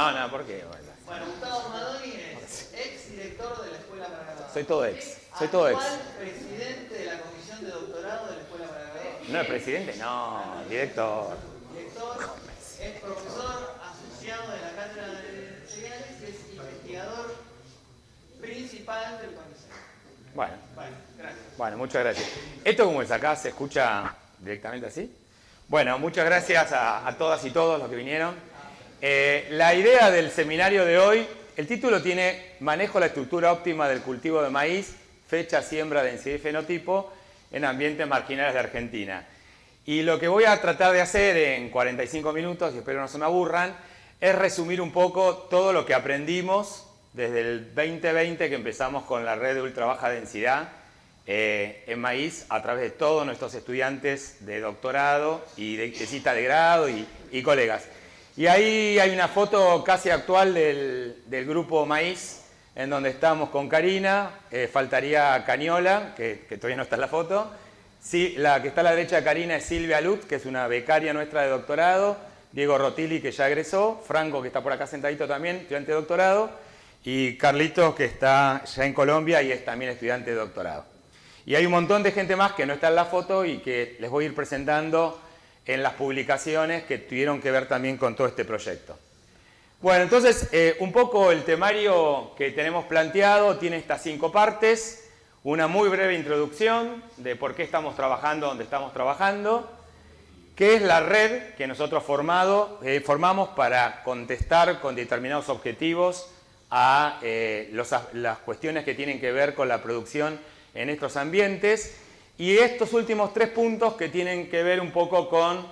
No, ¿por qué? Bueno, Gustavo Madoni es ex director de la Escuela para Graduados. Soy todo ex. Actual presidente de la comisión de doctorado de la Escuela para Graduados. No es presidente, no, director. Director, es profesor asociado de la Cátedra de Cereales y es investigador principal del CONICET. Bueno, gracias. Bueno, muchas gracias. ¿Esto como es acá? ¿Se escucha directamente así? Bueno, muchas gracias a todas y todos los que vinieron. La idea del seminario de hoy, el título tiene Manejo la estructura óptima del cultivo de maíz, fecha, siembra, densidad y fenotipo en ambientes marginales de Argentina. Y lo que voy a tratar de hacer en 45 minutos, y espero no se me aburran, es resumir un poco todo lo que aprendimos desde el 2020 que empezamos con la red de ultra baja densidad en maíz a través de todos nuestros estudiantes de doctorado y de cita de grado y colegas. Y ahí hay una foto casi actual del grupo maíz en donde estamos con Karina, faltaría Cañola, que todavía no está en la foto. Sí, la que está a la derecha de Karina es Silvia Lutz, que es una becaria nuestra de doctorado, Diego Rotili, que ya egresó, Franco, que está por acá sentadito también, estudiante de doctorado, y Carlitos, que está ya en Colombia y es también estudiante de doctorado. Y hay un montón de gente más que no está en la foto y que les voy a ir presentando en las publicaciones que tuvieron que ver también con todo este proyecto. Bueno, entonces, un poco el temario que tenemos planteado tiene estas 5 partes. Una muy breve introducción de por qué estamos trabajando donde estamos trabajando, qué es la red que nosotros formamos para contestar con determinados objetivos a las cuestiones que tienen que ver con la producción en estos ambientes, y estos últimos 3 puntos que tienen que ver un poco con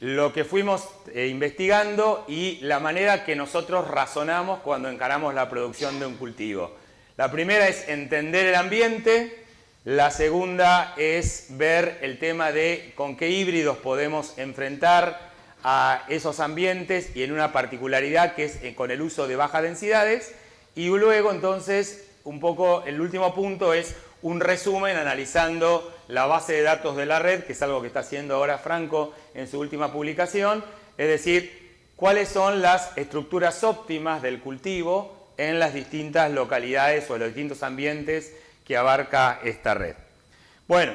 lo que fuimos investigando y la manera que nosotros razonamos cuando encaramos la producción de un cultivo. La primera es entender el ambiente, la segunda es ver el tema de con qué híbridos podemos enfrentar a esos ambientes y en una particularidad que es con el uso de bajas densidades, y luego entonces un poco el último punto es un resumen analizando la base de datos de la red, que es algo que está haciendo ahora Franco en su última publicación, es decir, cuáles son las estructuras óptimas del cultivo en las distintas localidades o en los distintos ambientes que abarca esta red. Bueno,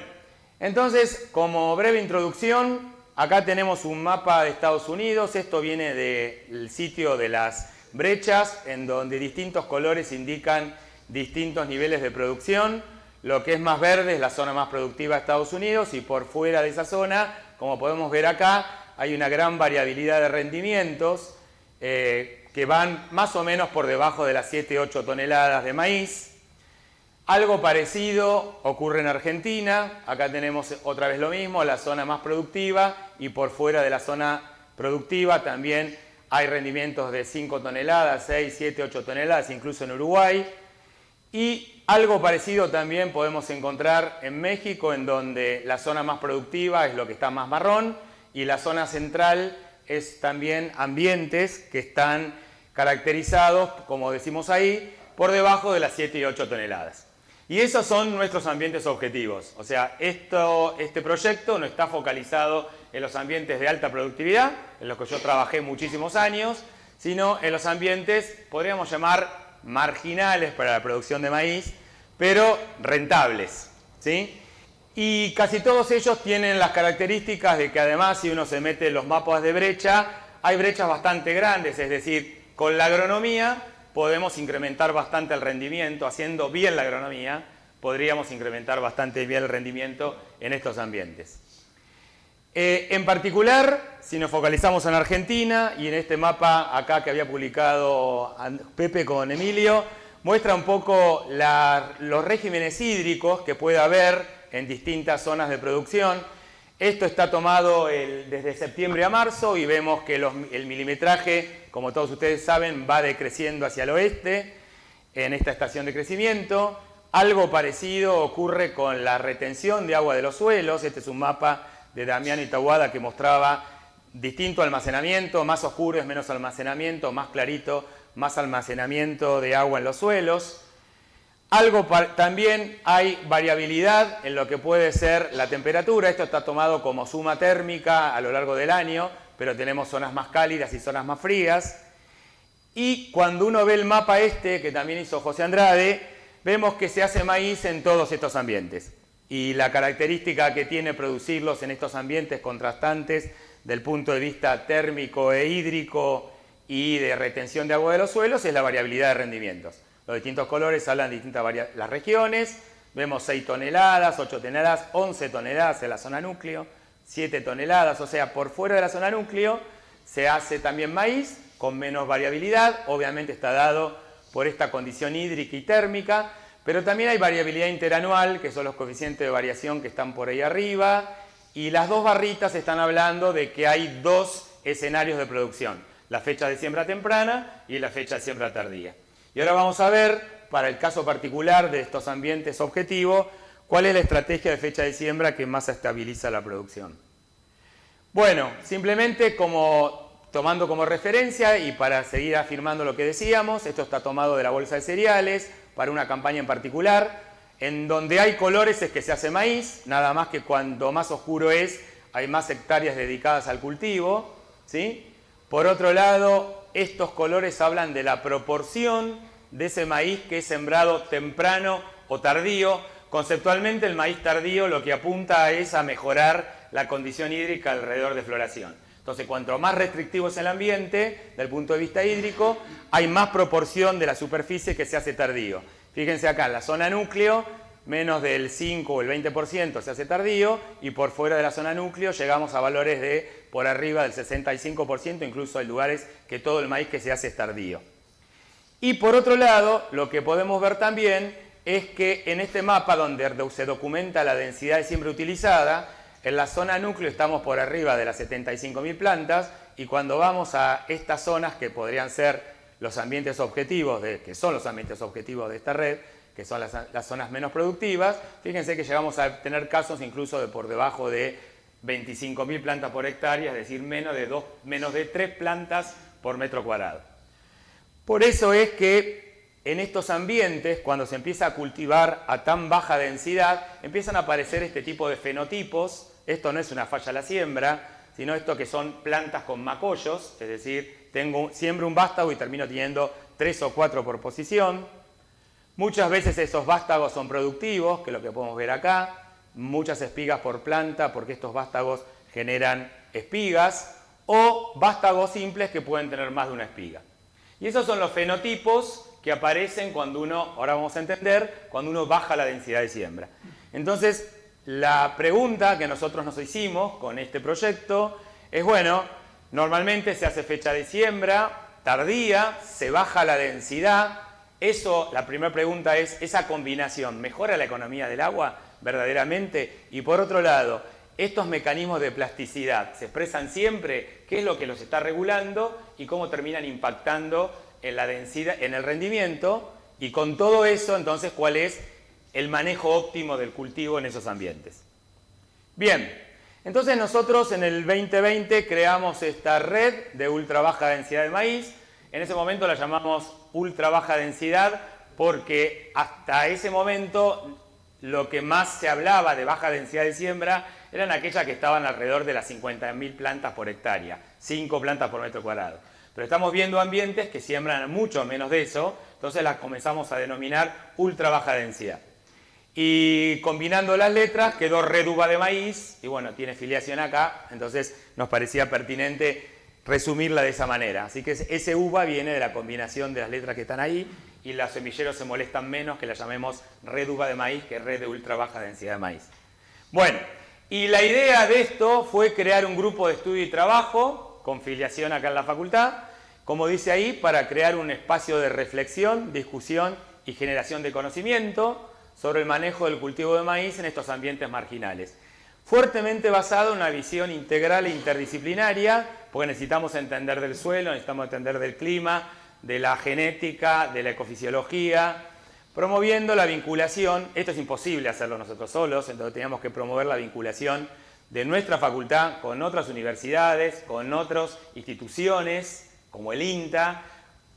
entonces, como breve introducción, acá tenemos un mapa de Estados Unidos. Esto viene del sitio de las brechas, en donde distintos colores indican distintos niveles de producción. Lo que es más verde es la zona más productiva de Estados Unidos, y por fuera de esa zona, como podemos ver acá, hay una gran variabilidad de rendimientos que van más o menos por debajo de las 7-8 toneladas de maíz. Algo parecido ocurre en Argentina. Acá tenemos otra vez lo mismo, la zona más productiva, y por fuera de la zona productiva también hay rendimientos de 5 toneladas, 6, 7, 8 toneladas, incluso en Uruguay. Y algo parecido también podemos encontrar en México, en donde la zona más productiva es lo que está más marrón, y la zona central es también ambientes que están caracterizados, como decimos ahí, por debajo de las 7 y 8 toneladas. Y esos son nuestros ambientes objetivos. O sea, este proyecto no está focalizado en los ambientes de alta productividad, en los que yo trabajé muchísimos años, sino en los ambientes, podríamos llamar, marginales para la producción de maíz, pero rentables, ¿sí? Y casi todos ellos tienen las características de que además, si uno se mete en los mapas de brecha, hay brechas bastante grandes, es decir, con la agronomía podemos incrementar bastante el rendimiento, haciendo bien la agronomía, podríamos incrementar bastante bien el rendimiento en estos ambientes. En particular, si nos focalizamos en Argentina, y en este mapa acá que había publicado Pepe con Emilio, muestra un poco los regímenes hídricos que puede haber en distintas zonas de producción. Esto está tomado desde septiembre a marzo, y vemos que el milimetraje, como todos ustedes saben, va decreciendo hacia el oeste en esta estación de crecimiento. Algo parecido ocurre con la retención de agua de los suelos. Este es un mapa de Damián y Tahuada que mostraba distinto almacenamiento, más oscuro es menos almacenamiento, más clarito, más almacenamiento de agua en los suelos. También hay variabilidad en lo que puede ser la temperatura. Esto está tomado como suma térmica a lo largo del año, pero tenemos zonas más cálidas y zonas más frías. Y cuando uno ve el mapa este, que también hizo José Andrade, vemos que se hace maíz en todos estos ambientes. Y la característica que tiene producirlos en estos ambientes contrastantes del punto de vista térmico e hídrico y de retención de agua de los suelos es la variabilidad de rendimientos. Los distintos colores hablan de distintas las regiones. Vemos 6 toneladas, 8 toneladas, 11 toneladas en la zona núcleo, 7 toneladas, o sea, por fuera de la zona núcleo se hace también maíz con menos variabilidad, obviamente está dado por esta condición hídrica y térmica, pero también hay variabilidad interanual, que son los coeficientes de variación que están por ahí arriba, y las dos barritas están hablando de que hay dos escenarios de producción, la fecha de siembra temprana y la fecha de siembra tardía. Y ahora vamos a ver, para el caso particular de estos ambientes objetivos, cuál es la estrategia de fecha de siembra que más estabiliza la producción. Bueno, simplemente tomando como referencia y para seguir afirmando lo que decíamos, esto está tomado de la bolsa de cereales para una campaña en particular, en donde hay colores es que se hace maíz, nada más que cuando más oscuro es, hay más hectáreas dedicadas al cultivo, ¿sí? Por otro lado, estos colores hablan de la proporción de ese maíz que es sembrado temprano o tardío. Conceptualmente el maíz tardío lo que apunta es a mejorar la condición hídrica alrededor de floración. Entonces, cuanto más restrictivo es el ambiente, desde el punto de vista hídrico, hay más proporción de la superficie que se hace tardío. Fíjense acá, en la zona núcleo, menos del 5 o el 20% se hace tardío, y por fuera de la zona núcleo llegamos a valores de por arriba del 65%, incluso hay lugares que todo el maíz que se hace es tardío. Y por otro lado, lo que podemos ver también es que en este mapa donde se documenta la densidad de siembra utilizada, en la zona núcleo estamos por arriba de las 75.000 plantas, y cuando vamos a estas zonas que podrían ser los ambientes objetivos, que son los ambientes objetivos de esta red, que son las zonas menos productivas, fíjense que llegamos a tener casos incluso de por debajo de 25.000 plantas por hectárea, es decir, menos de 3 plantas por metro cuadrado. Por eso es que en estos ambientes, cuando se empieza a cultivar a tan baja densidad, empiezan a aparecer este tipo de fenotipos. Esto no es una falla a la siembra, sino esto que son plantas con macollos, es decir, siembro un vástago y termino teniendo 3 o 4 por posición. Muchas veces esos vástagos son productivos, que es lo que podemos ver acá, muchas espigas por planta, porque estos vástagos generan espigas, o vástagos simples que pueden tener más de una espiga. Y esos son los fenotipos que aparecen cuando ahora vamos a entender, cuando uno baja la densidad de siembra. Entonces, la pregunta que nosotros nos hicimos con este proyecto es, bueno, normalmente se hace fecha de siembra tardía, se baja la densidad. La primera pregunta es, ¿esa combinación mejora la economía del agua verdaderamente? Y por otro lado, estos mecanismos de plasticidad se expresan siempre, qué es lo que los está regulando y cómo terminan impactando en la densidad, en el rendimiento, y con todo eso, entonces, ¿cuál es el manejo óptimo del cultivo en esos ambientes? Bien, entonces nosotros en el 2020 creamos esta red de ultra baja densidad de maíz. En ese momento la llamamos ultra baja densidad porque hasta ese momento lo que más se hablaba de baja densidad de siembra eran aquellas que estaban alrededor de las 50.000 plantas por hectárea, 5 plantas por metro cuadrado. Pero estamos viendo ambientes que siembran mucho menos de eso, entonces las comenzamos a denominar ultra baja densidad. Y combinando las letras quedó red uva de maíz, y bueno, tiene filiación acá, entonces nos parecía pertinente resumirla de esa manera. Así que ese uva viene de la combinación de las letras que están ahí, y los semilleros se molestan menos que la llamemos red uva de maíz que red de ultra baja densidad de maíz. Bueno, y la idea de esto fue crear un grupo de estudio y trabajo, con filiación acá en la facultad, como dice ahí, para crear un espacio de reflexión, discusión y generación de conocimiento sobre el manejo del cultivo de maíz en estos ambientes marginales. Fuertemente basado en una visión integral e interdisciplinaria, porque necesitamos entender del suelo, necesitamos entender del clima, de la genética, de la ecofisiología, promoviendo la vinculación. Esto es imposible hacerlo nosotros solos, entonces teníamos que promover la vinculación de nuestra facultad con otras universidades, con otras instituciones, como el INTA,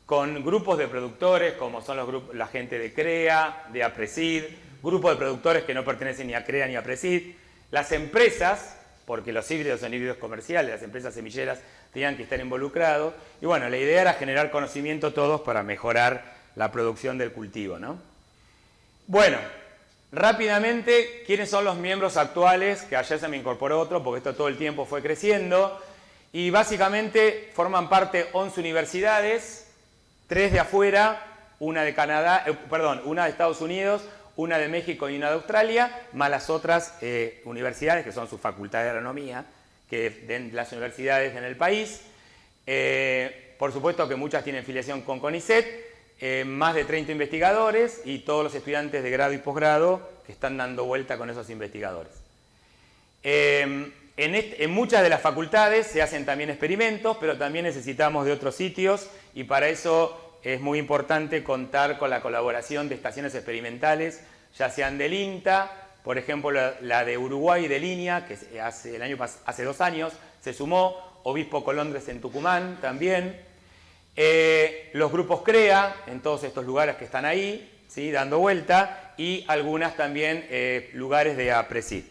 con grupos de productores, como son la gente de CREA, de APRESID, grupos de productores que no pertenecen ni a CREA ni a APRESID, las empresas, porque los híbridos son híbridos comerciales, las empresas semilleras tenían que estar involucrados. Y bueno, la idea era generar conocimiento todos para mejorar la producción del cultivo, ¿no? Bueno, rápidamente, ¿quiénes son los miembros actuales? Que ayer se me incorporó otro, porque esto todo el tiempo fue creciendo. Y básicamente forman parte 11 universidades, 3 de afuera, una de Canadá, una de Estados Unidos, una de México y una de Australia, más las otras universidades, que son sus facultades de agronomía, que den las universidades en el país. Por supuesto que muchas tienen filiación con CONICET, más de 30 investigadores y todos los estudiantes de grado y posgrado que están dando vuelta con esos investigadores. En muchas de las facultades se hacen también experimentos, pero también necesitamos de otros sitios y para eso es muy importante contar con la colaboración de estaciones experimentales, ya sean del INTA, por ejemplo la de Uruguay de Línea, que hace 2 años se sumó, Obispo Colondres en Tucumán también, los grupos CREA en todos estos lugares que están ahí, ¿sí? Dando vuelta, y algunas también lugares de APRESID.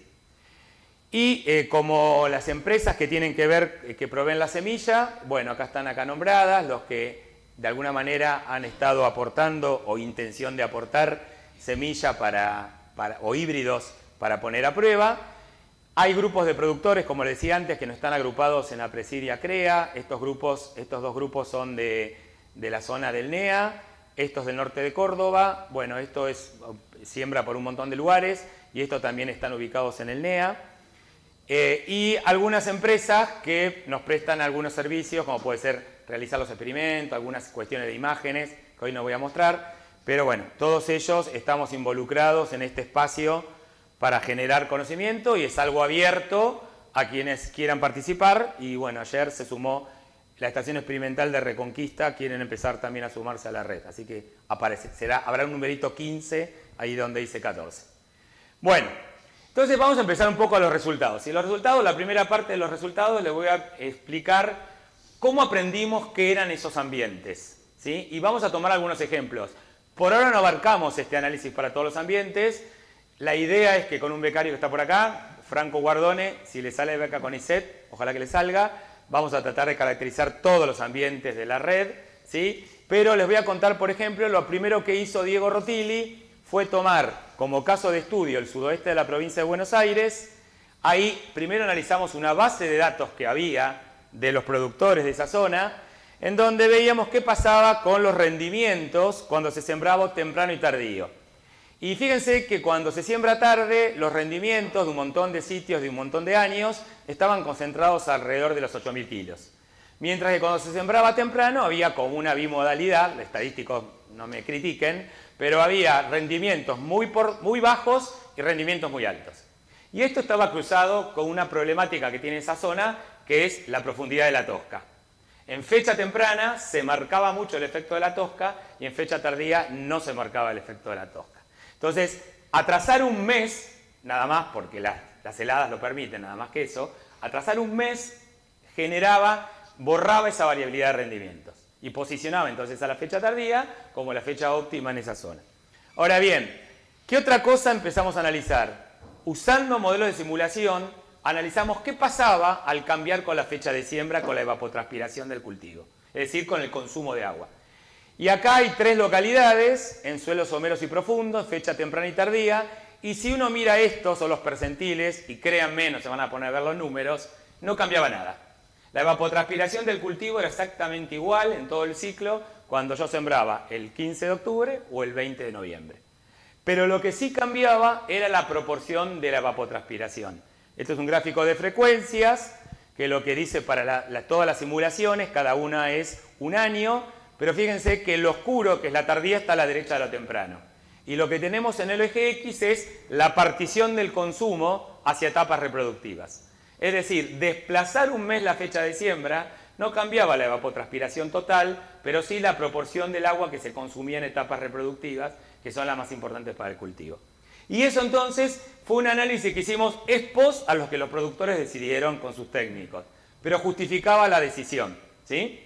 Y como las empresas que tienen que ver, que proveen la semilla, bueno, acá están nombradas, los que de alguna manera han estado aportando o intención de aportar semilla o híbridos para poner a prueba. Hay grupos de productores, como les decía antes, que no están agrupados en APRESID y ACREA. Estos dos grupos son de la zona del NEA, estos del norte de Córdoba. Bueno, esto es siembra por un montón de lugares y estos también están ubicados en el NEA. Y algunas empresas que nos prestan algunos servicios, como puede ser realizar los experimentos, algunas cuestiones de imágenes, que hoy no voy a mostrar, pero bueno, todos ellos estamos involucrados en este espacio para generar conocimiento y es algo abierto a quienes quieran participar y bueno, ayer se sumó la Estación Experimental de Reconquista, quieren empezar también a sumarse a la red, así que habrá un numerito 15 ahí donde dice 14. Bueno, entonces vamos a empezar un poco a los resultados. Y los resultados, la primera parte de los resultados les voy a explicar cómo aprendimos qué eran esos ambientes, ¿sí? Y vamos a tomar algunos ejemplos. Por ahora no abarcamos este análisis para todos los ambientes. La idea es que con un becario que está por acá, Franco Guardone, si le sale beca CONICET, ojalá que le salga, vamos a tratar de caracterizar todos los ambientes de la red, ¿sí? Pero les voy a contar, por ejemplo, lo primero que hizo Diego Rotili fue tomar como caso de estudio el sudoeste de la provincia de Buenos Aires. Ahí primero analizamos una base de datos que había de los productores de esa zona, en donde veíamos qué pasaba con los rendimientos cuando se sembraba temprano y tardío. Y fíjense que cuando se siembra tarde, los rendimientos de un montón de sitios de un montón de años estaban concentrados alrededor de los 8.000 kilos. Mientras que cuando se sembraba temprano había como una bimodalidad, los estadísticos no me critiquen, pero había rendimientos muy bajos y rendimientos muy altos. Y esto estaba cruzado con una problemática que tiene esa zona, que es la profundidad de la tosca. En fecha temprana se marcaba mucho el efecto de la tosca y en fecha tardía no se marcaba el efecto de la tosca. Entonces, atrasar un mes, nada más porque las heladas lo permiten, nada más que eso, atrasar un mes borraba esa variabilidad de rendimientos y posicionaba entonces a la fecha tardía como la fecha óptima en esa zona. Ahora bien, ¿qué otra cosa empezamos a analizar? Usando modelos de simulación, analizamos qué pasaba al cambiar con la fecha de siembra con la evapotranspiración del cultivo, es decir, con el consumo de agua. Y acá hay 3 localidades, en suelos someros y profundos, fecha temprana y tardía, y si uno mira estos o los percentiles, y créanme, no se van a poner a ver los números, no cambiaba nada. La evapotranspiración del cultivo era exactamente igual en todo el ciclo cuando yo sembraba el 15 de octubre o el 20 de noviembre. Pero lo que sí cambiaba era la proporción de la evapotranspiración. Esto es un gráfico de frecuencias, que lo que dice para todas las simulaciones, cada una es un año, pero fíjense que lo oscuro, que es la tardía, está a la derecha de lo temprano. Y lo que tenemos en el eje X es la partición del consumo hacia etapas reproductivas. Es decir, desplazar un mes la fecha de siembra no cambiaba la evapotranspiración total, pero sí la proporción del agua que se consumía en etapas reproductivas, que son las más importantes para el cultivo. Y eso entonces fue un análisis que hicimos ex post a los que los productores decidieron con sus técnicos, pero justificaba la decisión, ¿sí?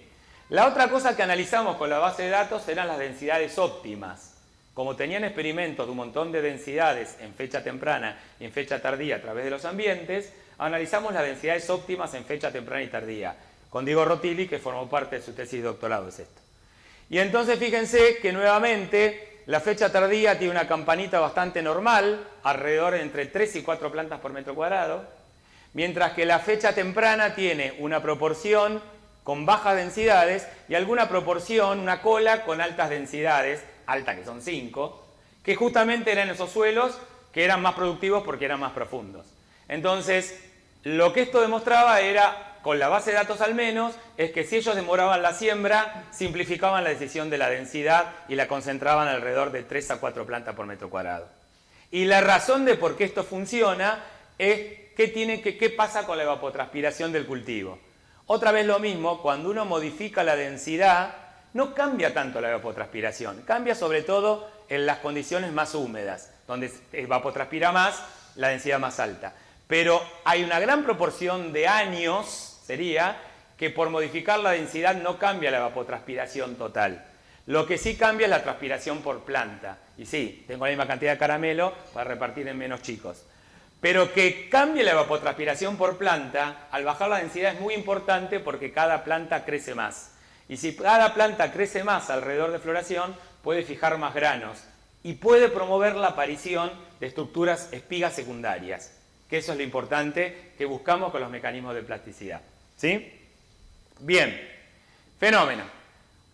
La otra cosa que analizamos con la base de datos eran las densidades óptimas. Como tenían experimentos de un montón de densidades en fecha temprana y en fecha tardía a través de los ambientes, analizamos las densidades óptimas en fecha temprana y tardía, con Diego Rotilli, que formó parte de su tesis de doctorado, es esto. Y entonces fíjense que nuevamente la fecha tardía tiene una campanita bastante normal, alrededor de entre 3 y 4 plantas por metro cuadrado, mientras que la fecha temprana tiene una proporción con bajas densidades y alguna proporción, una cola con altas densidades, alta que son 5, que justamente eran esos suelos que eran más productivos porque eran más profundos. Entonces, lo que esto demostraba era, con la base de datos al menos, es que si ellos demoraban la siembra, simplificaban la decisión de la densidad y la concentraban alrededor de 3 a 4 plantas por metro cuadrado. Y la razón de por qué esto funciona es qué pasa con la evapotranspiración del cultivo. Otra vez lo mismo, cuando uno modifica la densidad, no cambia tanto la evapotranspiración, cambia sobre todo en las condiciones más húmedas, donde evapotranspira más, la densidad más alta. Pero hay una gran proporción de años, sería, que por modificar la densidad no cambia la evapotranspiración total. Lo que sí cambia es la transpiración por planta. Y sí, tengo la misma cantidad de caramelo para repartir en menos chicos. Pero que cambie la evapotranspiración por planta, al bajar la densidad es muy importante porque cada planta crece más. Y si cada planta crece más alrededor de floración, puede fijar más granos y puede promover la aparición de estructuras espigas secundarias, que eso es lo importante que buscamos con los mecanismos de plasticidad. ¿Sí? Bien, fenómeno.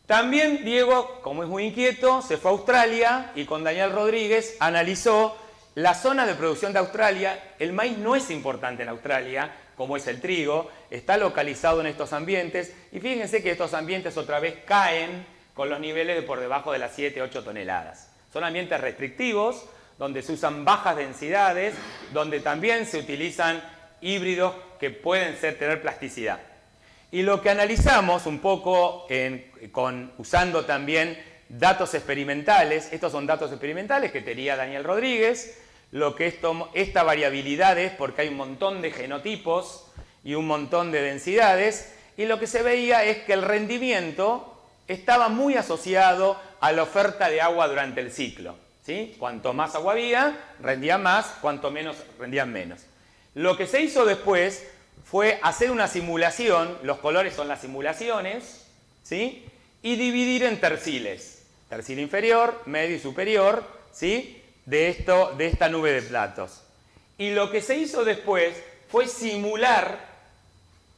También Diego, como es muy inquieto, se fue a Australia y con Daniel Rodríguez analizó las zonas de producción de Australia. El maíz no es importante en Australia, como es el trigo, está localizado en estos ambientes y fíjense que estos ambientes otra vez caen con los niveles de por debajo de las 7, 8 toneladas. Son ambientes restrictivos, donde se usan bajas densidades, donde también se utilizan híbridos que pueden tener plasticidad. Y lo que analizamos un poco usando también datos experimentales, estos son datos experimentales que tenía Daniel Rodríguez, lo que esta variabilidad es porque hay un montón de genotipos y un montón de densidades, y lo que se veía es que el rendimiento estaba muy asociado a la oferta de agua durante el ciclo. ¿Sí? Cuanto más agua había, rendían más, cuanto menos, rendían menos. Lo que se hizo después fue hacer una simulación, los colores son las simulaciones, ¿sí? Y dividir en terciles, tercil inferior, medio y superior, ¿sí? de esta nube de platos. Y lo que se hizo después fue simular,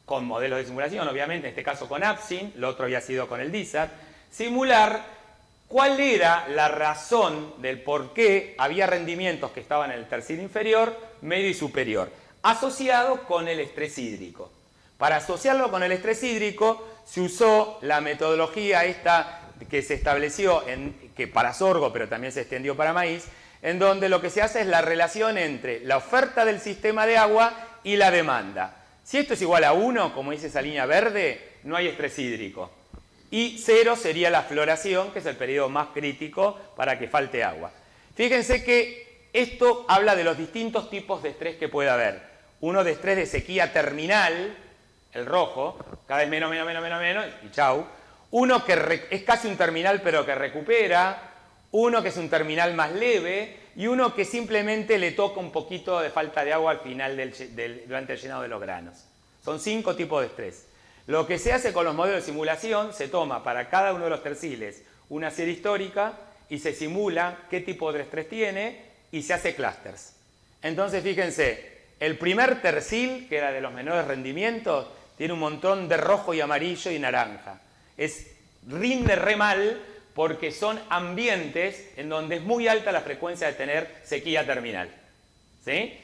con modelos de simulación, obviamente, en este caso con Absin, lo otro había sido con el DISAT, simular cuál era la razón del por qué había rendimientos que estaban en el tercil inferior, medio y superior, asociado con el estrés hídrico. Para asociarlo con el estrés hídrico se usó la metodología esta que se estableció que para sorgo, pero también se extendió para maíz, en donde lo que se hace es la relación entre la oferta del sistema de agua y la demanda. Si esto es igual a 1, como dice esa línea verde, no hay estrés hídrico. Y 0 sería la floración, que es el periodo más crítico para que falte agua. Fíjense que esto habla de los distintos tipos de estrés que puede haber. Uno de estrés de sequía terminal, el rojo, cada vez menos, y chau. Uno que es casi un terminal pero que recupera. Uno que es un terminal más leve. Y uno que simplemente le toca un poquito de falta de agua al final durante el llenado de los granos. Son 5 tipos de estrés. Lo que se hace con los modelos de simulación, se toma para cada uno de los terciles una serie histórica y se simula qué tipo de estrés tiene y se hace clústeres. Entonces, fíjense, el primer tercil, que era de los menores rendimientos, tiene un montón de rojo y amarillo y naranja. Rinde re mal porque son ambientes en donde es muy alta la frecuencia de tener sequía terminal. ¿Sí?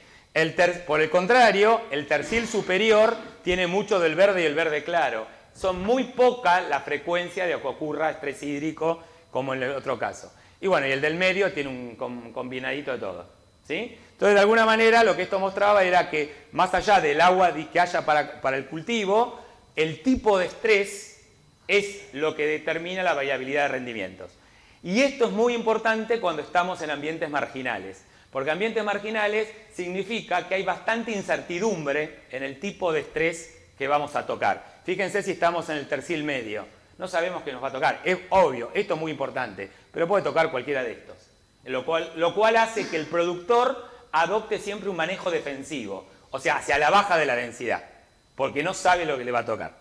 Por el contrario, el tercil superior tiene mucho del verde y el verde claro. Son muy poca la frecuencia de que ocurra estrés hídrico como en el otro caso. Y bueno, y el del medio tiene un combinadito de todo. ¿Sí? Entonces, de alguna manera, lo que esto mostraba era que más allá del agua que haya para el cultivo, el tipo de estrés es lo que determina la variabilidad de rendimientos. Y esto es muy importante cuando estamos en ambientes marginales. Porque ambientes marginales significa que hay bastante incertidumbre en el tipo de estrés que vamos a tocar. Fíjense si estamos en el tercil medio. No sabemos qué nos va a tocar. Es obvio, esto es muy importante, pero puede tocar cualquiera de estos. Lo cual hace que el productor adopte siempre un manejo defensivo. o sea, hacia la baja de la densidad, porque no sabe lo que le va a tocar.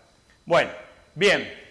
Bueno, bien.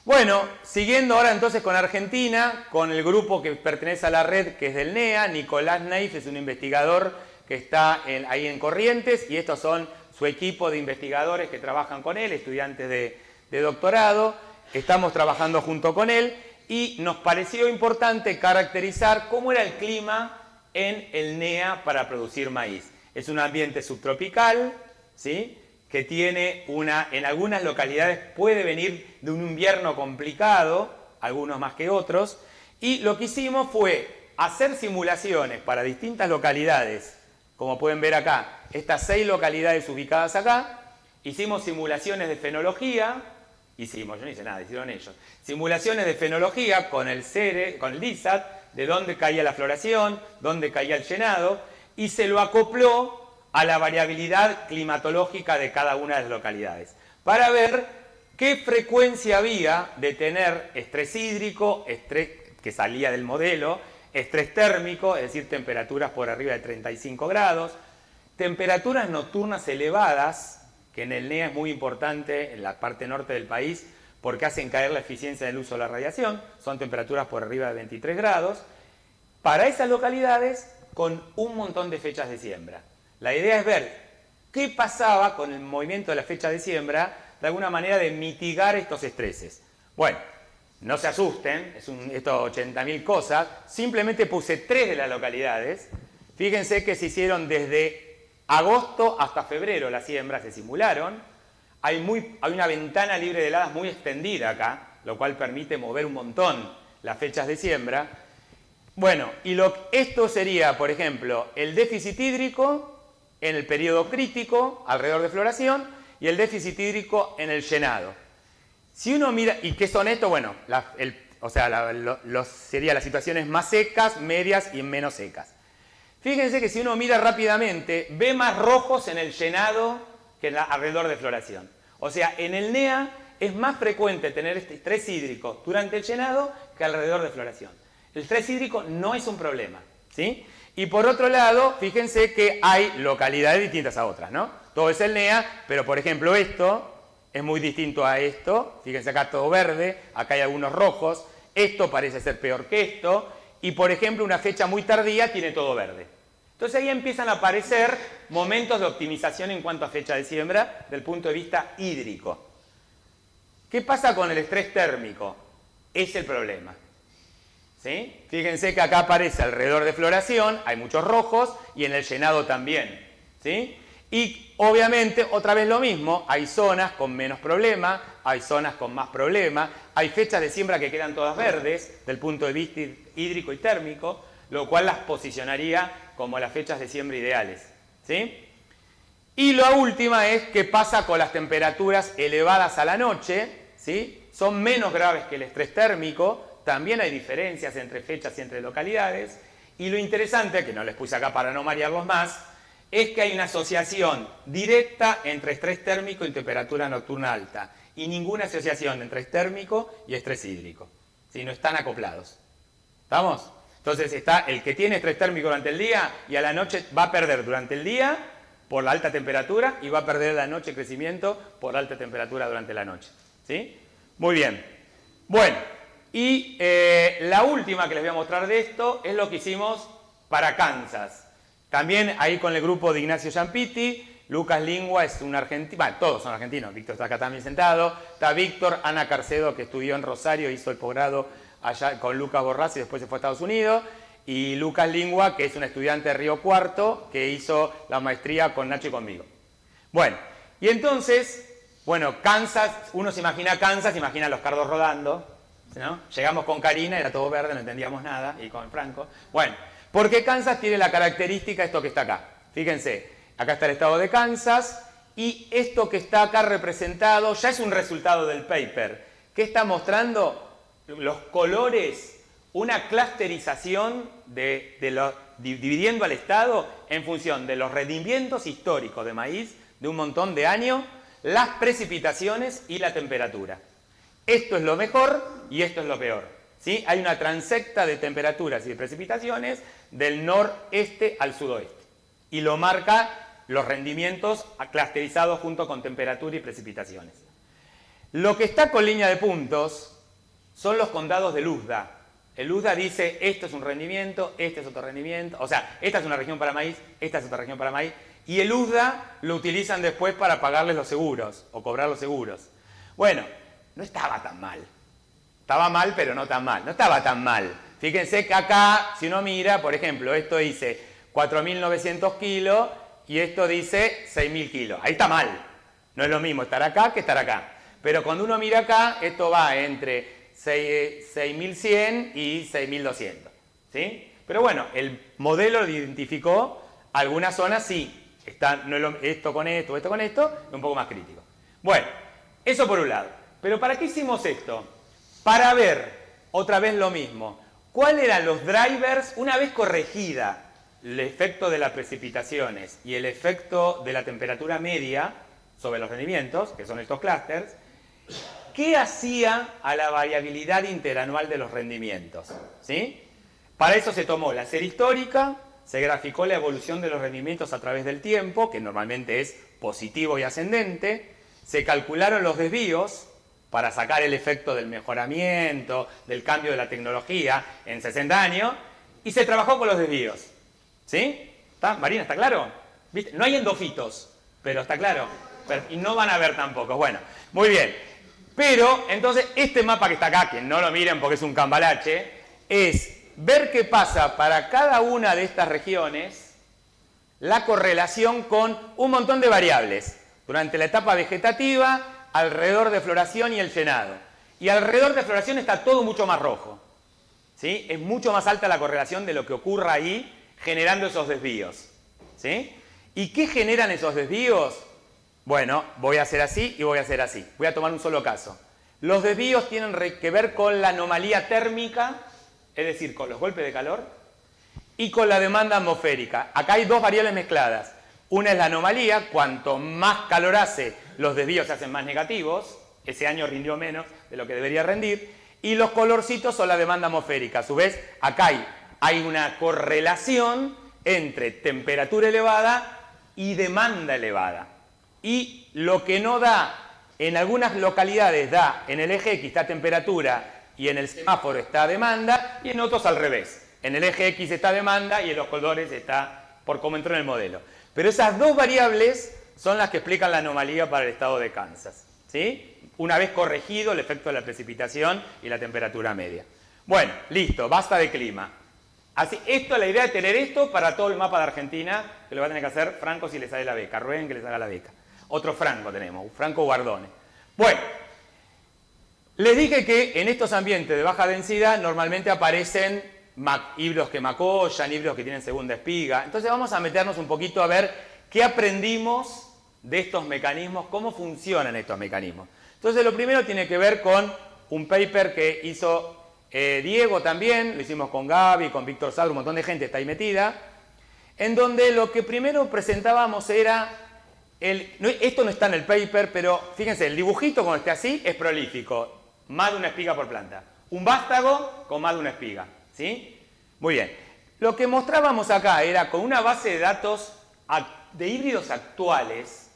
Bueno, siguiendo ahora entonces con Argentina, con el grupo que pertenece a la red, que es del NEA, Nicolás Neif es un investigador que está ahí en Corrientes, y estos son su equipo de investigadores que trabajan con él, estudiantes de doctorado. Estamos trabajando junto con él y nos pareció importante caracterizar cómo era el clima en el NEA para producir maíz. Es un ambiente subtropical, ¿sí?, que tiene en algunas localidades puede venir de un invierno complicado, algunos más que otros, y lo que hicimos fue hacer simulaciones para distintas localidades, como pueden ver acá, estas 6 localidades ubicadas acá. Hicimos simulaciones de fenología, yo no hice nada, hicieron ellos, simulaciones de fenología con el CERE, con el DISAT, de dónde caía la floración, dónde caía el llenado, y se lo acopló a la variabilidad climatológica de cada una de las localidades, para ver qué frecuencia había de tener estrés hídrico, estrés que salía del modelo, estrés térmico, es decir, temperaturas por arriba de 35 grados, temperaturas nocturnas elevadas, que en el NEA es muy importante en la parte norte del país, porque hacen caer la eficiencia del uso de la radiación, son temperaturas por arriba de 23 grados, para esas localidades con un montón de fechas de siembra. La idea es ver qué pasaba con el movimiento de la fecha de siembra, de alguna manera de mitigar estos estreses. Bueno, no se asusten, esto 80.000 cosas, simplemente puse 3 de las localidades. Fíjense que se hicieron desde agosto hasta febrero las siembras, se simularon. Hay una ventana libre de heladas muy extendida acá, lo cual permite mover un montón las fechas de siembra. Bueno, y esto sería, por ejemplo, el déficit hídrico en el periodo crítico, alrededor de floración, y el déficit hídrico en el llenado. Si uno mira, ¿y qué son estos? Bueno, serían las situaciones más secas, medias y menos secas. Fíjense que si uno mira rápidamente, ve más rojos en el llenado que alrededor de floración. O sea, en el NEA es más frecuente tener este estrés hídrico durante el llenado que alrededor de floración. El estrés hídrico no es un problema, ¿sí? Y por otro lado, fíjense que hay localidades distintas a otras, ¿no? Todo es el NEA, pero por ejemplo esto es muy distinto a esto. Fíjense acá todo verde, acá hay algunos rojos. Esto parece ser peor que esto. Y por ejemplo una fecha muy tardía tiene todo verde. Entonces ahí empiezan a aparecer momentos de optimización en cuanto a fecha de siembra del punto de vista hídrico. ¿Qué pasa con el estrés térmico? Es el problema. ¿Sí? Fíjense que acá aparece alrededor de floración, hay muchos rojos y en el llenado también, ¿sí? Y obviamente, otra vez lo mismo, hay zonas con menos problema, hay zonas con más problema, hay fechas de siembra que quedan todas verdes del punto de vista hídrico y térmico, lo cual las posicionaría como las fechas de siembra ideales, ¿sí? Y la última es qué pasa con las temperaturas elevadas a la noche, ¿sí? Son menos graves que el estrés térmico. También hay diferencias entre fechas y entre localidades. Y lo interesante, que no les puse acá para no marearlos más, es que hay una asociación directa entre estrés térmico y temperatura nocturna alta. Y ninguna asociación entre estrés térmico y estrés hídrico. ¿Sí? No están acoplados. ¿Estamos? Entonces está el que tiene estrés térmico durante el día y a la noche va a perder durante el día por la alta temperatura y va a perder a la noche crecimiento por alta temperatura durante la noche. ¿Sí? Muy bien. Bueno. Y la última que les voy a mostrar de esto es lo que hicimos para Kansas. También ahí con el grupo de Ignacio Giampiti, Lucas Lingua es un argentino, bueno, todos son argentinos, Víctor está acá también sentado, está Víctor, Ana Carcedo que estudió en Rosario, hizo el posgrado allá con Lucas Borrás y después se fue a Estados Unidos, y Lucas Lingua que es un estudiante de Río Cuarto que hizo la maestría con Nacho y conmigo. Bueno, y entonces, bueno, Kansas, uno se imagina Kansas, se imagina los cardos rodando, ¿no? Llegamos con Karina, era todo verde, no entendíamos nada, y con Franco. Bueno, porque Kansas tiene la característica, esto que está acá. Fíjense, acá está el estado de Kansas, y esto que está acá representado ya es un resultado del paper. ¿Qué está mostrando? Los colores, una clusterización dividiendo al estado en función de los rendimientos históricos de maíz de un montón de años, las precipitaciones y la temperatura. Esto es lo mejor y esto es lo peor, ¿sí? Hay una transecta de temperaturas y de precipitaciones del noreste al sudoeste. Y lo marca los rendimientos clusterizados junto con temperatura y precipitaciones. Lo que está con línea de puntos son los condados del USDA. El USDA dice, esto es un rendimiento, este es otro rendimiento, o sea, esta es una región para maíz, esta es otra región para maíz, y el USDA lo utilizan después para pagarles los seguros, o cobrar los seguros. Bueno, no estaba tan mal. Estaba mal, pero no tan mal. No estaba tan mal. Fíjense que acá, si uno mira, por ejemplo, esto dice 4.900 kilos y esto dice 6.000 kilos. Ahí está mal. No es lo mismo estar acá que estar acá. Pero cuando uno mira acá, esto va entre 6.100 y 6.200. ¿Sí? Pero bueno, el modelo identificó algunas zonas, sí. Está, no es esto con esto, esto con esto, es un poco más crítico. Bueno, eso por un lado. Pero ¿para qué hicimos esto? Para ver, otra vez lo mismo, cuáles eran los drivers, una vez corregida el efecto de las precipitaciones y el efecto de la temperatura media sobre los rendimientos, que son estos clústeres, ¿qué hacía a la variabilidad interanual de los rendimientos? ¿Sí? Para eso se tomó la serie histórica, se graficó la evolución de los rendimientos a través del tiempo, que normalmente es positivo y ascendente, se calcularon los desvíos para sacar el efecto del mejoramiento, del cambio de la tecnología en 60 años, y se trabajó con los desvíos. ¿Sí? ¿Está? Marina, ¿está claro? ¿Viste? No hay endofitos, pero está claro. Y no van a ver tampoco. Bueno, muy bien. Pero, entonces, este mapa que está acá, que no lo miren porque es un cambalache, es ver qué pasa para cada una de estas regiones, la correlación con un montón de variables. Durante la etapa vegetativa, alrededor de floración y el llenado. Y alrededor de floración está todo mucho más rojo. ¿Sí? Es mucho más alta la correlación de lo que ocurra ahí generando esos desvíos. ¿Sí? ¿Y qué generan esos desvíos? Bueno, voy a hacer así y voy a hacer así. Voy a tomar un solo caso. Los desvíos tienen que ver con la anomalía térmica, es decir, con los golpes de calor, y con la demanda atmosférica. Acá hay dos variables mezcladas. Una es la anomalía, cuanto más calor hace, los desvíos se hacen más negativos, ese año rindió menos de lo que debería rendir, y los colorcitos son la demanda atmosférica. A su vez, acá hay una correlación entre temperatura elevada y demanda elevada. Y lo que no da, en algunas localidades da, en el eje X está temperatura y en el semáforo está demanda, y en otros al revés. En el eje X está demanda y en los colores está por cómo entró en el modelo. Pero esas dos variables son las que explican la anomalía para el estado de Kansas. ¿Sí? Una vez corregido el efecto de la precipitación y la temperatura media. Bueno, listo, basta de clima. Así, la idea de tener esto para todo el mapa de Argentina, que lo va a tener que hacer Franco si le sale la beca, rueguen que les haga la beca. Otro Franco tenemos, Franco Guardone. Bueno, les dije que en estos ambientes de baja densidad normalmente aparecen híbridos que macollan, híbridos que tienen segunda espiga. Entonces vamos a meternos un poquito a ver qué aprendimos de estos mecanismos, cómo funcionan estos mecanismos. Entonces lo primero tiene que ver con un paper que hizo Diego también, lo hicimos con Gaby, con Víctor Sadro, un montón de gente está ahí metida, en donde lo que primero presentábamos era, esto no está en el paper, pero fíjense, el dibujito cuando esté así es prolífico, más de una espiga por planta. Un vástago con más de una espiga, ¿sí? Muy bien. Lo que mostrábamos acá era con una base de datos de híbridos actuales,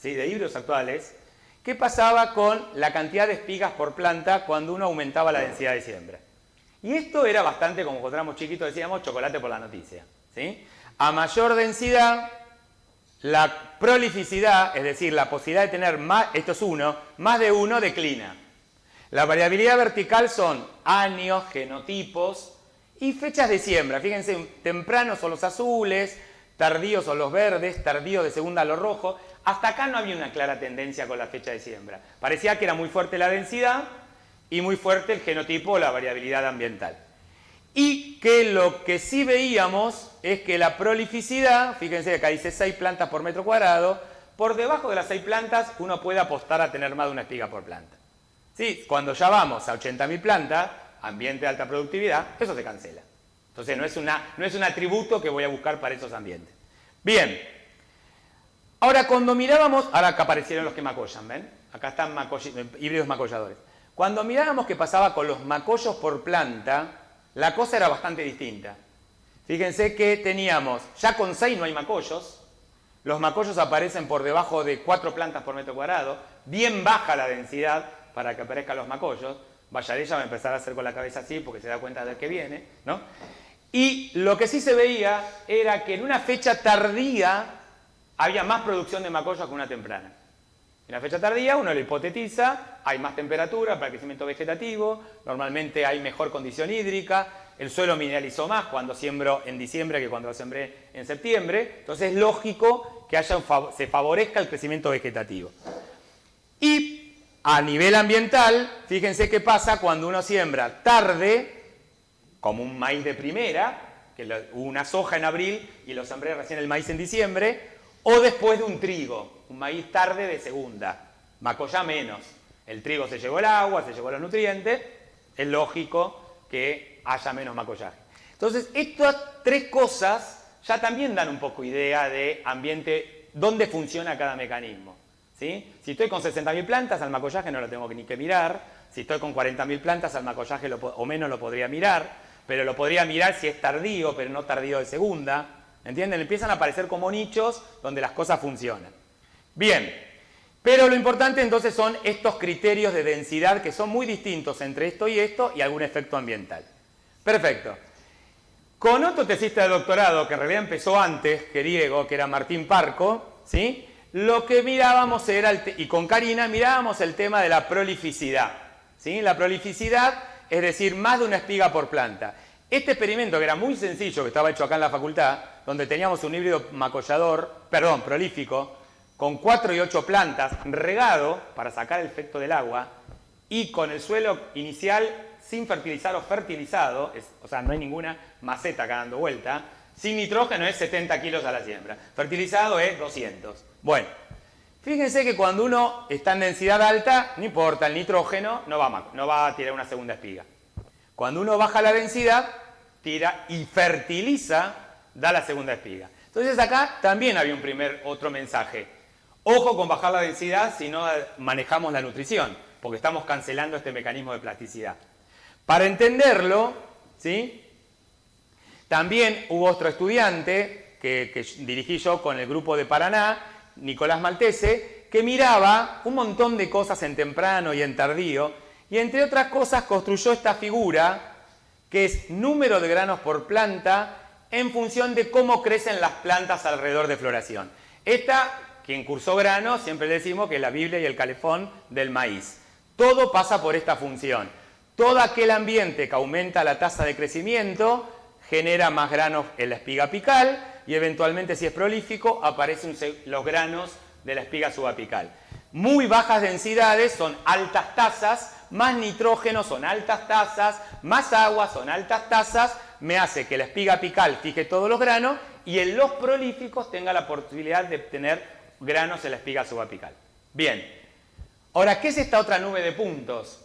¿sí? De híbridos actuales, ¿qué pasaba con la cantidad de espigas por planta cuando uno aumentaba la densidad de siembra? Y esto era bastante, como cuando éramos chiquitos decíamos, chocolate por la noticia, ¿sí? A mayor densidad, la prolificidad, es decir, la posibilidad de tener más, esto es más de uno declina. La variabilidad vertical son años, genotipos y fechas de siembra. Fíjense, tempranos son los azules, tardíos son los verdes, tardíos de segunda los rojos. Hasta acá no había una clara tendencia con la fecha de siembra. Parecía que era muy fuerte la densidad y muy fuerte el genotipo o la variabilidad ambiental. Y que lo que sí veíamos es que la prolificidad, fíjense que acá dice 6 plantas por metro cuadrado, por debajo de las 6 plantas uno puede apostar a tener más de una espiga por planta. ¿Sí? Cuando ya vamos a 80.000 plantas, ambiente de alta productividad, eso se cancela. Entonces no es un atributo que voy a buscar para esos ambientes. Bien. Ahora cuando mirábamos, ahora acá aparecieron los que macollan, ¿ven? Acá están híbridos macolladores. Cuando mirábamos qué pasaba con los macollos por planta, la cosa era bastante distinta. Fíjense que teníamos, ya con 6 no hay macollos, los macollos aparecen por debajo de 4 plantas por metro cuadrado, bien baja la densidad para que aparezcan los macollos. Vallarella va a empezar a hacer con la cabeza así porque se da cuenta del que viene, ¿no? Y lo que sí se veía era que en una fecha tardía había más producción de macollos que una temprana. En la fecha tardía uno lo hipotetiza, hay más temperatura para el crecimiento vegetativo, normalmente hay mejor condición hídrica, el suelo mineralizó más cuando siembro en diciembre que cuando lo sembré en septiembre, entonces es lógico que se favorezca el crecimiento vegetativo. Y a nivel ambiental, fíjense qué pasa cuando uno siembra tarde, como un maíz de primera, que hubo una soja en abril y lo sembré recién el maíz en diciembre, o después de un trigo, un maíz tarde de segunda, macollá menos. El trigo se llevó el agua, se llevó los nutrientes, es lógico que haya menos macollaje. Entonces, estas 3 cosas ya también dan un poco idea de ambiente, dónde funciona cada mecanismo, ¿sí? Si estoy con 60.000 plantas, al macollaje no lo tengo ni que mirar. Si estoy con 40.000 plantas, al macollaje o menos lo podría mirar, pero lo podría mirar si es tardío, pero no tardío de segunda. ¿Entienden? Empiezan a aparecer como nichos donde las cosas funcionan. Bien, pero lo importante entonces son estos criterios de densidad que son muy distintos entre esto y algún efecto ambiental. Perfecto. Con otro tesista de doctorado, que en realidad empezó antes que Diego, que era Martín Parco, ¿sí? Lo que mirábamos era, y con Karina, mirábamos el tema de la prolificidad, ¿sí? La prolificidad, es decir, más de una espiga por planta. Este experimento, que era muy sencillo, que estaba hecho acá en la facultad, donde teníamos un híbrido prolífico, con 4 y 8 plantas, regado para sacar el efecto del agua, y con el suelo inicial sin fertilizar o fertilizado, o sea, no hay ninguna maceta acá dando vuelta, sin nitrógeno es 70 kilos a la siembra, fertilizado es 200. Bueno, fíjense que cuando uno está en densidad alta, no importa, el nitrógeno no va a tirar una segunda espiga. Cuando uno baja la densidad, tira y fertiliza, da la segunda espiga. Entonces acá también había otro mensaje. Ojo con bajar la densidad si no manejamos la nutrición, porque estamos cancelando este mecanismo de plasticidad. Para entenderlo, ¿sí? También hubo otro estudiante que dirigí yo con el grupo de Paraná, Nicolás Maltese, que miraba un montón de cosas en temprano y en tardío, y entre otras cosas construyó esta figura, que es número de granos por planta en función de cómo crecen las plantas alrededor de floración. Esta, quien cursó grano, siempre le decimos que es la Biblia y el calefón del maíz. Todo pasa por esta función. Todo aquel ambiente que aumenta la tasa de crecimiento genera más granos en la espiga apical y eventualmente, si es prolífico, aparecen los granos de la espiga subapical. Muy bajas densidades son altas tasas, más nitrógeno son altas tasas, más agua son altas tasas, me hace que la espiga apical fije todos los granos y en los prolíficos tenga la posibilidad de tener granos en la espiga subapical. Bien, ahora, ¿qué es esta otra nube de puntos?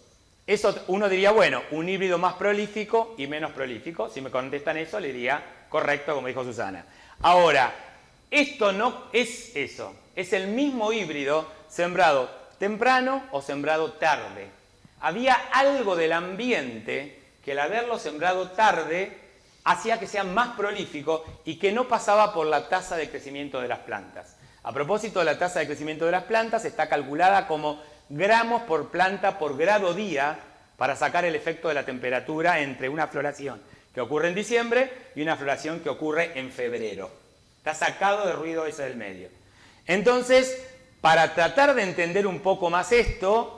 Eso uno diría, bueno, un híbrido más prolífico y menos prolífico. Si me contestan eso, le diría correcto, como dijo Susana. Ahora, esto no es eso, es el mismo híbrido sembrado temprano o sembrado tarde. Había algo del ambiente que el haberlo sembrado tarde hacía que sea más prolífico y que no pasaba por la tasa de crecimiento de las plantas. A propósito de la tasa de crecimiento de las plantas, está calculada como gramos por planta por grado día para sacar el efecto de la temperatura entre una floración que ocurre en diciembre y una floración que ocurre en febrero. Está sacado de ruido ese del medio. Entonces, para tratar de entender un poco más esto,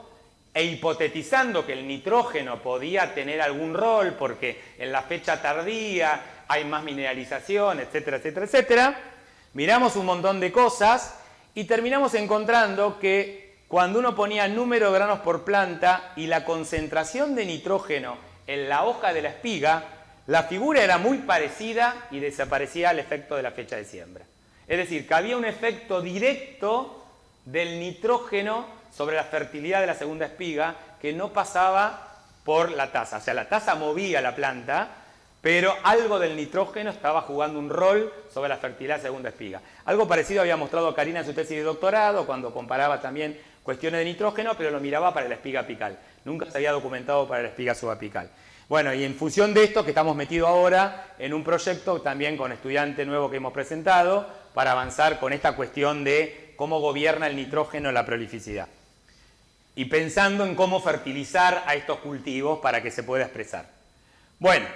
e hipotetizando que el nitrógeno podía tener algún rol porque en la fecha tardía hay más mineralización, etcétera, etcétera, etcétera, miramos un montón de cosas y terminamos encontrando que cuando uno ponía número de granos por planta y la concentración de nitrógeno en la hoja de la espiga, la figura era muy parecida y desaparecía el efecto de la fecha de siembra. Es decir, que había un efecto directo del nitrógeno sobre la fertilidad de la segunda espiga que no pasaba por la tasa. O sea, la tasa movía la planta, pero algo del nitrógeno estaba jugando un rol sobre la fertilidad de la segunda espiga. Algo parecido había mostrado Karina en su tesis de doctorado, cuando comparaba también cuestiones de nitrógeno, pero lo miraba para la espiga apical. Nunca se había documentado para la espiga subapical. Bueno, y en función de esto, que estamos metidos ahora en un proyecto también con estudiante nuevo que hemos presentado, para avanzar con esta cuestión de cómo gobierna el nitrógeno en la prolificidad. Y pensando en cómo fertilizar a estos cultivos para que se pueda expresar. Bueno,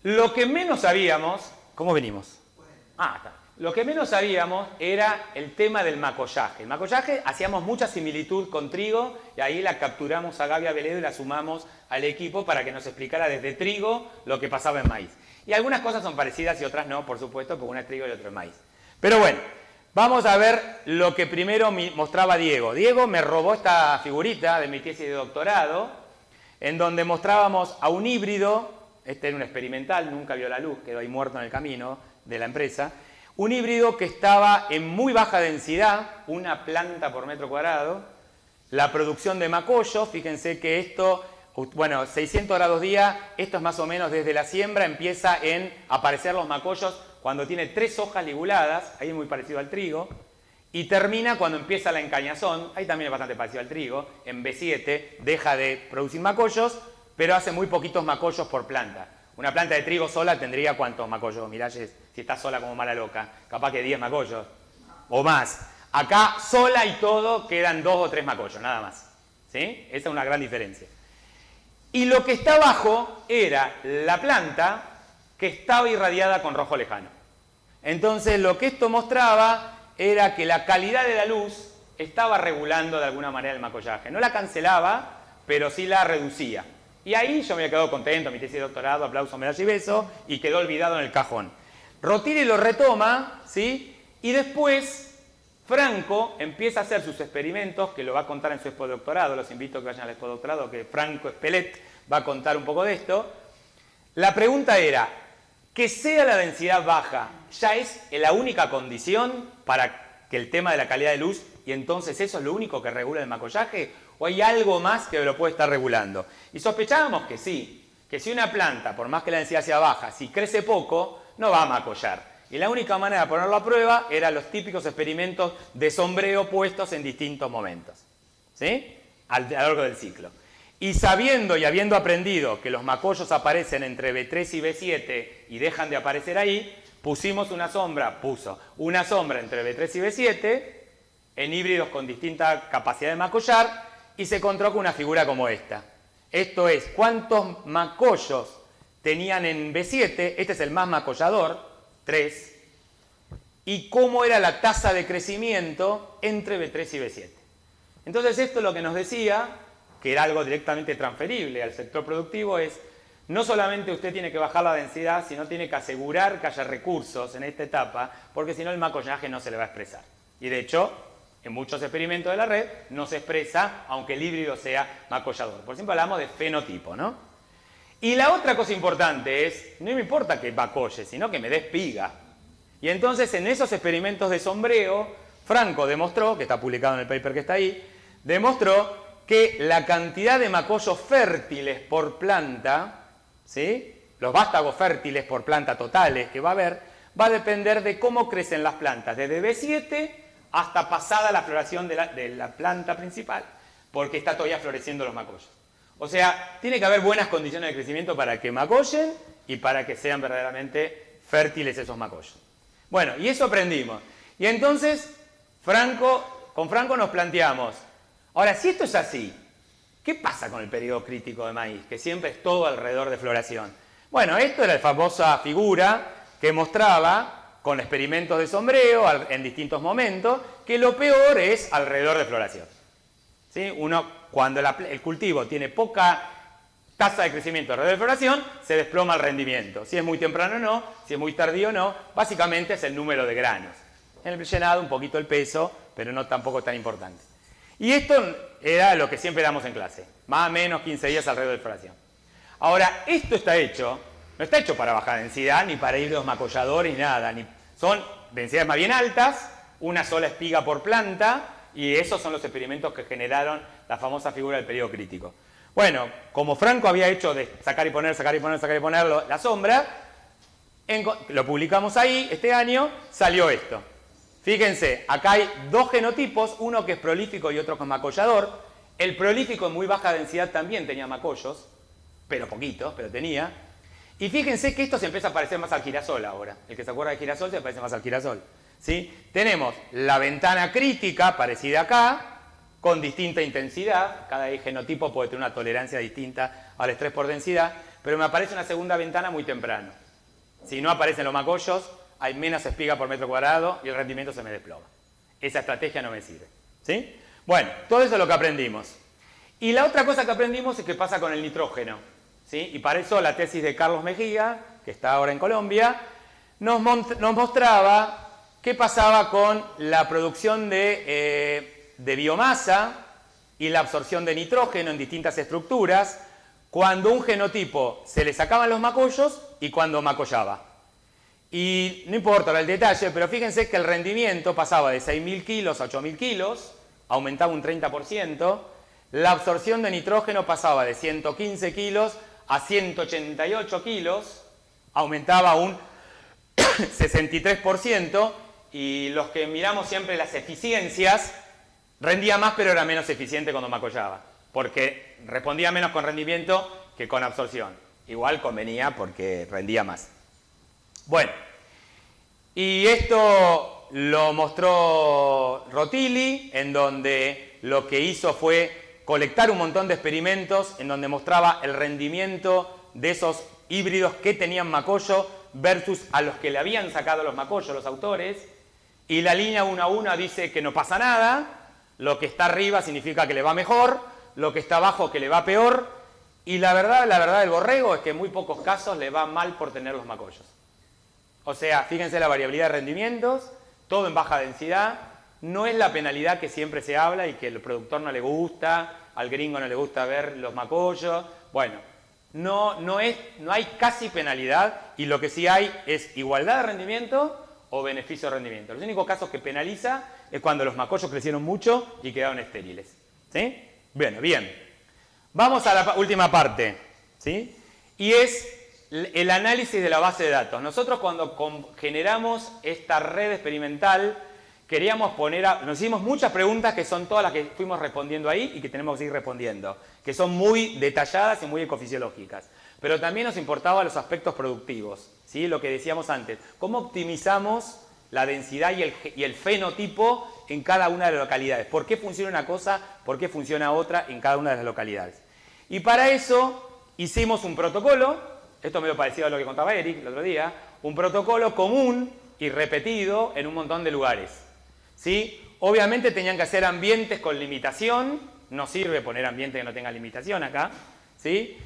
lo que menos sabíamos... ¿Cómo venimos? Está. Lo que menos sabíamos era el tema del macollaje. El macollaje hacíamos mucha similitud con trigo y ahí la capturamos a Gaby Aveledo y la sumamos al equipo para que nos explicara desde trigo lo que pasaba en maíz. Y algunas cosas son parecidas y otras no, por supuesto, porque una es trigo y otra es maíz. Pero bueno, vamos a ver lo que primero mostraba Diego. Diego me robó esta figurita de mi tesis de doctorado, en donde mostrábamos a un híbrido, este era un experimental, nunca vio la luz, quedó ahí muerto en el camino de la empresa, un híbrido que estaba en muy baja densidad, una planta por metro cuadrado, la producción de macollo, fíjense que esto, bueno, 600 grados día, esto es más o menos desde la siembra, empieza en aparecer los macollos cuando tiene 3 hojas liguladas, ahí es muy parecido al trigo, y termina cuando empieza la encañazón, ahí también es bastante parecido al trigo, en B7 deja de producir macollos, pero hace muy poquitos macollos por planta. Una planta de trigo sola tendría ¿cuántos macollos? Mirá, si está sola como mala loca, capaz que 10 macollos o más. Acá sola y todo quedan 2 o 3 macollos, nada más. ¿Sí? Esa es una gran diferencia. Y lo que está abajo era la planta que estaba irradiada con rojo lejano. Entonces lo que esto mostraba era que la calidad de la luz estaba regulando de alguna manera el macollaje. No la cancelaba, pero sí la reducía. Y ahí yo me había quedado contento, mi tesis de doctorado, aplauso, medalla y beso, y quedó olvidado en el cajón. Rotiri lo retoma, ¿sí? Y después Franco empieza a hacer sus experimentos, que lo va a contar en su expodoctorado, los invito a que vayan al expodoctorado, que Franco Espelet va a contar un poco de esto. La pregunta era, que sea la densidad baja, ¿ya es la única condición para que el tema de la calidad de luz, y entonces eso es lo único que regula el macollaje? ¿O hay algo más que lo puede estar regulando? Y sospechábamos que sí, que si una planta, por más que la densidad sea baja, si crece poco, no va a macollar. Y la única manera de ponerlo a prueba eran los típicos experimentos de sombreo puestos en distintos momentos, ¿sí? A lo largo del ciclo. Y sabiendo y habiendo aprendido que los macollos aparecen entre B3 y B7 y dejan de aparecer ahí, puso una sombra entre B3 y B7 en híbridos con distinta capacidad de macollar, y se encontró con una figura como esta. Esto es, ¿cuántos macollos tenían en B7? Este es el más macollador, 3. Y cómo era la tasa de crecimiento entre B3 y B7. Entonces esto lo que nos decía, que era algo directamente transferible al sector productivo, es no solamente usted tiene que bajar la densidad, sino tiene que asegurar que haya recursos en esta etapa, porque si no el macollaje no se le va a expresar. Y de hecho, en muchos experimentos de la red no se expresa, aunque el híbrido sea macollador. Por ejemplo, hablamos de fenotipo, ¿no? Y la otra cosa importante es, no me importa que macolle, sino que me dé espiga. Y entonces en esos experimentos de sombreo, Franco demostró, que está publicado en el paper que está ahí, demostró que la cantidad de macollos fértiles por planta, ¿sí? Los vástagos fértiles por planta totales que va a haber, va a depender de cómo crecen las plantas, desde B7 hasta pasada la floración de la planta principal, porque está todavía floreciendo los macollos. O sea, tiene que haber buenas condiciones de crecimiento para que macollen y para que sean verdaderamente fértiles esos macollos. Bueno, y eso aprendimos. Y entonces, con Franco nos planteamos, ahora, si esto es así, ¿qué pasa con el periodo crítico de maíz? Que siempre es todo alrededor de floración. Bueno, esto era la famosa figura que mostraba, con experimentos de sombreo en distintos momentos, que lo peor es alrededor de floración. ¿Sí? Cuando el cultivo tiene poca tasa de crecimiento alrededor de floración, se desploma el rendimiento. Si es muy temprano o no, si es muy tardío o no, básicamente es el número de granos. En el llenado un poquito el peso, pero no tampoco tan importante. Y esto era lo que siempre damos en clase, más o menos 15 días alrededor de floración. Ahora, esto no está hecho para baja densidad, ni para híbridos macolladores, ni nada. Son densidades más bien altas, una sola espiga por planta, y esos son los experimentos que generaron la famosa figura del periodo crítico. Bueno, como Franco había hecho de sacar y poner, la sombra, lo publicamos ahí este año, salió esto. Fíjense, acá hay 2 genotipos, uno que es prolífico y otro que es macollador. El prolífico en muy baja densidad también tenía macollos, pero poquitos, pero tenía. Y fíjense que esto se empieza a parecer más al girasol ahora. El que se acuerda de girasol se parece más al girasol. ¿Sí? Tenemos la ventana crítica, parecida acá, con distinta intensidad. Cada genotipo puede tener una tolerancia distinta al estrés por densidad, pero me aparece una segunda ventana muy temprano. Si no aparecen los macollos, hay menos espiga por metro cuadrado y el rendimiento se me desploma. Esa estrategia no me sirve. ¿Sí? Bueno, todo eso es lo que aprendimos. Y la otra cosa que aprendimos es qué pasa con el nitrógeno. ¿Sí? Y para eso la tesis de Carlos Mejía, que está ahora en Colombia, nos mostraba qué pasaba con la producción de biomasa y la absorción de nitrógeno en distintas estructuras cuando un genotipo se le sacaban los macollos y cuando macollaba. Y no importa el detalle, pero fíjense que el rendimiento pasaba de 6.000 kilos a 8.000 kilos, aumentaba un 30%, la absorción de nitrógeno pasaba de 115 kilos a 188 kilos, aumentaba un 63%, y los que miramos siempre las eficiencias, rendía más pero era menos eficiente cuando macollaba, porque respondía menos con rendimiento que con absorción. Igual convenía porque rendía más. Bueno, y esto lo mostró Rotilli, en donde lo que hizo fue colectar un montón de experimentos en donde mostraba el rendimiento de esos híbridos que tenían macollo versus a los que le habían sacado los macollos los autores. Y la línea 1 a 1 dice que no pasa nada, lo que está arriba significa que le va mejor, lo que está abajo que le va peor, y la verdad del borrego es que en muy pocos casos le va mal por tener los macollos. O sea, fíjense la variabilidad de rendimientos, todo en baja densidad, no es la penalidad que siempre se habla y que el productor no le gusta, al gringo no le gusta ver los macollos. Bueno, no hay casi penalidad, y lo que sí hay es igualdad de rendimiento o beneficio de rendimiento. Los únicos casos que penaliza es cuando los macollos crecieron mucho y quedaron estériles. ¿Sí? Bueno, bien. Vamos a la última parte. ¿Sí? Y es el análisis de la base de datos. Nosotros cuando generamos esta red experimental, queríamos nos hicimos muchas preguntas que son todas las que fuimos respondiendo ahí y que tenemos que seguir respondiendo, que son muy detalladas y muy ecofisiológicas. Pero también nos importaban los aspectos productivos, ¿sí? Lo que decíamos antes, cómo optimizamos la densidad y el fenotipo en cada una de las localidades. ¿Por qué funciona una cosa? ¿Por qué funciona otra en cada una de las localidades? Y para eso hicimos un protocolo, esto me lo pareció a lo que contaba Eric el otro día, un protocolo común y repetido en un montón de lugares. ¿Sí? Obviamente tenían que ser ambientes con limitación, no sirve poner ambientes que no tengan limitación acá, ¿sí?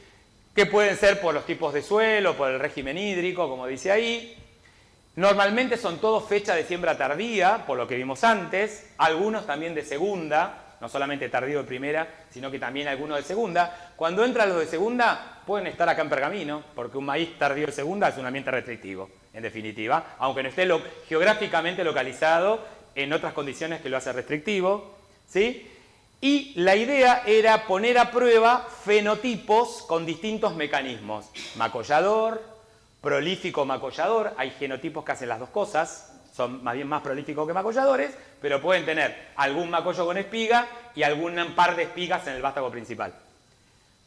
Que pueden ser por los tipos de suelo, por el régimen hídrico, como dice ahí. Normalmente son todos fechas de siembra tardía, por lo que vimos antes, algunos también de segunda, no solamente tardío de primera, sino que también algunos de segunda. Cuando entran los de segunda, pueden estar acá en Pergamino, porque un maíz tardío de segunda es un ambiente restrictivo, en definitiva, aunque no esté geográficamente localizado en otras condiciones que lo hace restrictivo, ¿sí? Y la idea era poner a prueba fenotipos con distintos mecanismos. Macollador, prolífico macollador, hay genotipos que hacen las dos cosas, son más bien más prolíficos que macolladores, pero pueden tener algún macollo con espiga y algún par de espigas en el vástago principal.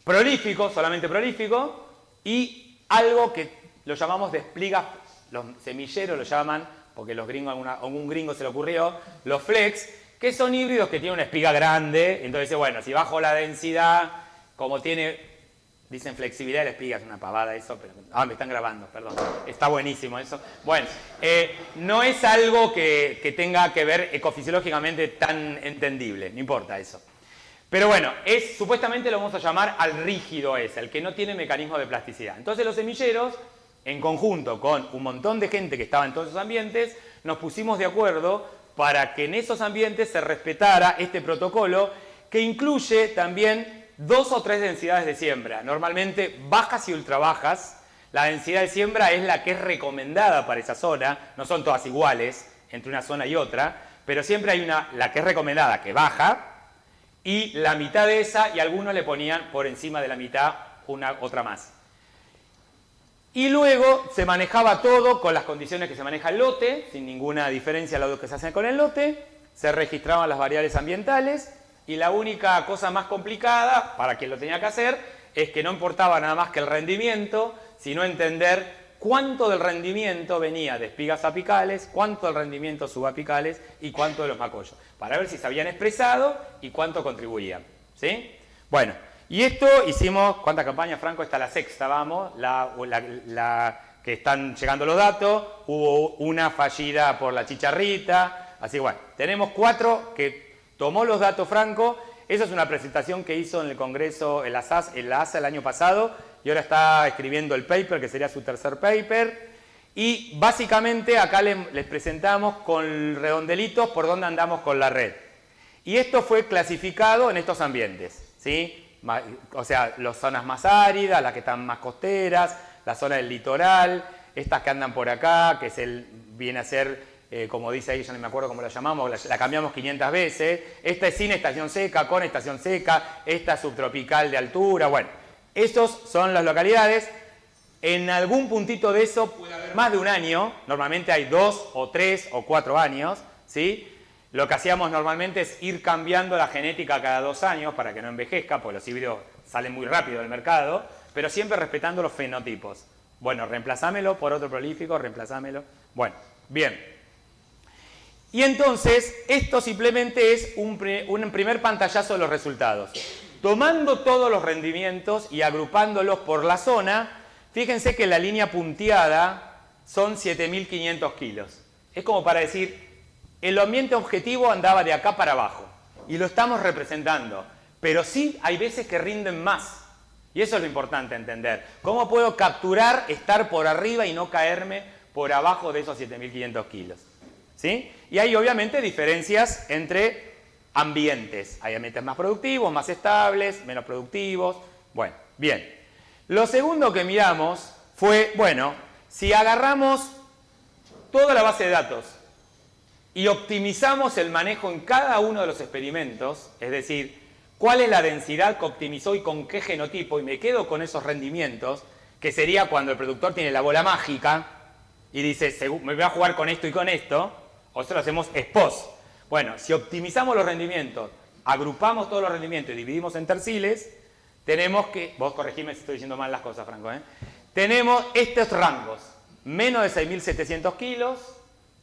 Prolífico, solamente prolífico, y algo que lo llamamos despliega, los semilleros lo llaman, porque los gringos, a un gringo se le ocurrió, los flex, que son híbridos que tienen una espiga grande. Entonces, bueno, si bajo la densidad, como tiene, dicen flexibilidad de la espiga, es una pavada eso, pero... me están grabando, perdón. Está buenísimo eso. Bueno, no es algo que tenga que ver ecofisiológicamente tan entendible, no importa eso. Pero bueno, supuestamente lo vamos a llamar al rígido ese, el que no tiene mecanismo de plasticidad. Entonces los semilleros, en conjunto con un montón de gente que estaba en todos esos ambientes, nos pusimos de acuerdo para que en esos ambientes se respetara este protocolo, que incluye también 2 o 3 densidades de siembra, normalmente bajas y ultra bajas. La densidad de siembra es la que es recomendada para esa zona, no son todas iguales entre una zona y otra, pero siempre hay la que es recomendada, que baja, y la mitad de esa, y algunos le ponían por encima de la mitad otra más. Y luego se manejaba todo con las condiciones que se maneja el lote, sin ninguna diferencia a lo que se hace con el lote. Se registraban las variables ambientales y la única cosa más complicada para quien lo tenía que hacer es que no importaba nada más que el rendimiento, sino entender cuánto del rendimiento venía de espigas apicales, cuánto del rendimiento subapicales y cuánto de los macollos, para ver si se habían expresado y cuánto contribuían. ¿Sí? Bueno, y esto hicimos, ¿cuántas campañas, Franco? Esta es la sexta, vamos, la que están llegando los datos, hubo una fallida por la chicharrita, así bueno, tenemos 4 que tomó los datos Franco. Esa es una presentación que hizo en el Congreso, en la ASA el año pasado, y ahora está escribiendo el paper, que sería su tercer paper. Y básicamente acá les presentamos con redondelitos por dónde andamos con la red. Y esto fue clasificado en estos ambientes, ¿sí? O sea, las zonas más áridas, las que están más costeras, la zona del litoral, estas que andan por acá, que viene a ser... como dice ahí, ya no me acuerdo cómo la llamamos, la cambiamos 500 veces. Esta es sin estación seca, con estación seca, esta es subtropical de altura. Bueno, esos son las localidades. En algún puntito de eso puede haber más de un año. Normalmente hay 2 o 3 o 4 años, ¿sí? Lo que hacíamos normalmente es ir cambiando la genética cada 2 años para que no envejezca, porque los híbridos salen muy rápido del mercado, pero siempre respetando los fenotipos. Bueno, reemplazámelo por otro prolífico, reemplazámelo. Bueno, bien. Y entonces, esto simplemente es un primer pantallazo de los resultados. Tomando todos los rendimientos y agrupándolos por la zona, fíjense que la línea punteada son 7.500 kilos. Es como para decir, el ambiente objetivo andaba de acá para abajo. Y lo estamos representando. Pero sí hay veces que rinden más. Y eso es lo importante entender. ¿Cómo puedo capturar, estar por arriba y no caerme por abajo de esos 7.500 kilos? ¿Sí? Y hay obviamente diferencias entre ambientes. Hay ambientes más productivos, más estables, menos productivos. Bueno, bien. Lo segundo que miramos fue, bueno, si agarramos toda la base de datos y optimizamos el manejo en cada uno de los experimentos, es decir, cuál es la densidad que optimizó y con qué genotipo, y me quedo con esos rendimientos, que sería cuando el productor tiene la bola mágica y dice, me voy a jugar con esto y con esto, o eso lo hacemos ex-post. Bueno, si optimizamos los rendimientos, agrupamos todos los rendimientos y dividimos en terciles, tenemos que, vos corregime si estoy diciendo mal las cosas, Franco, tenemos estos rangos, menos de 6.700 kilos,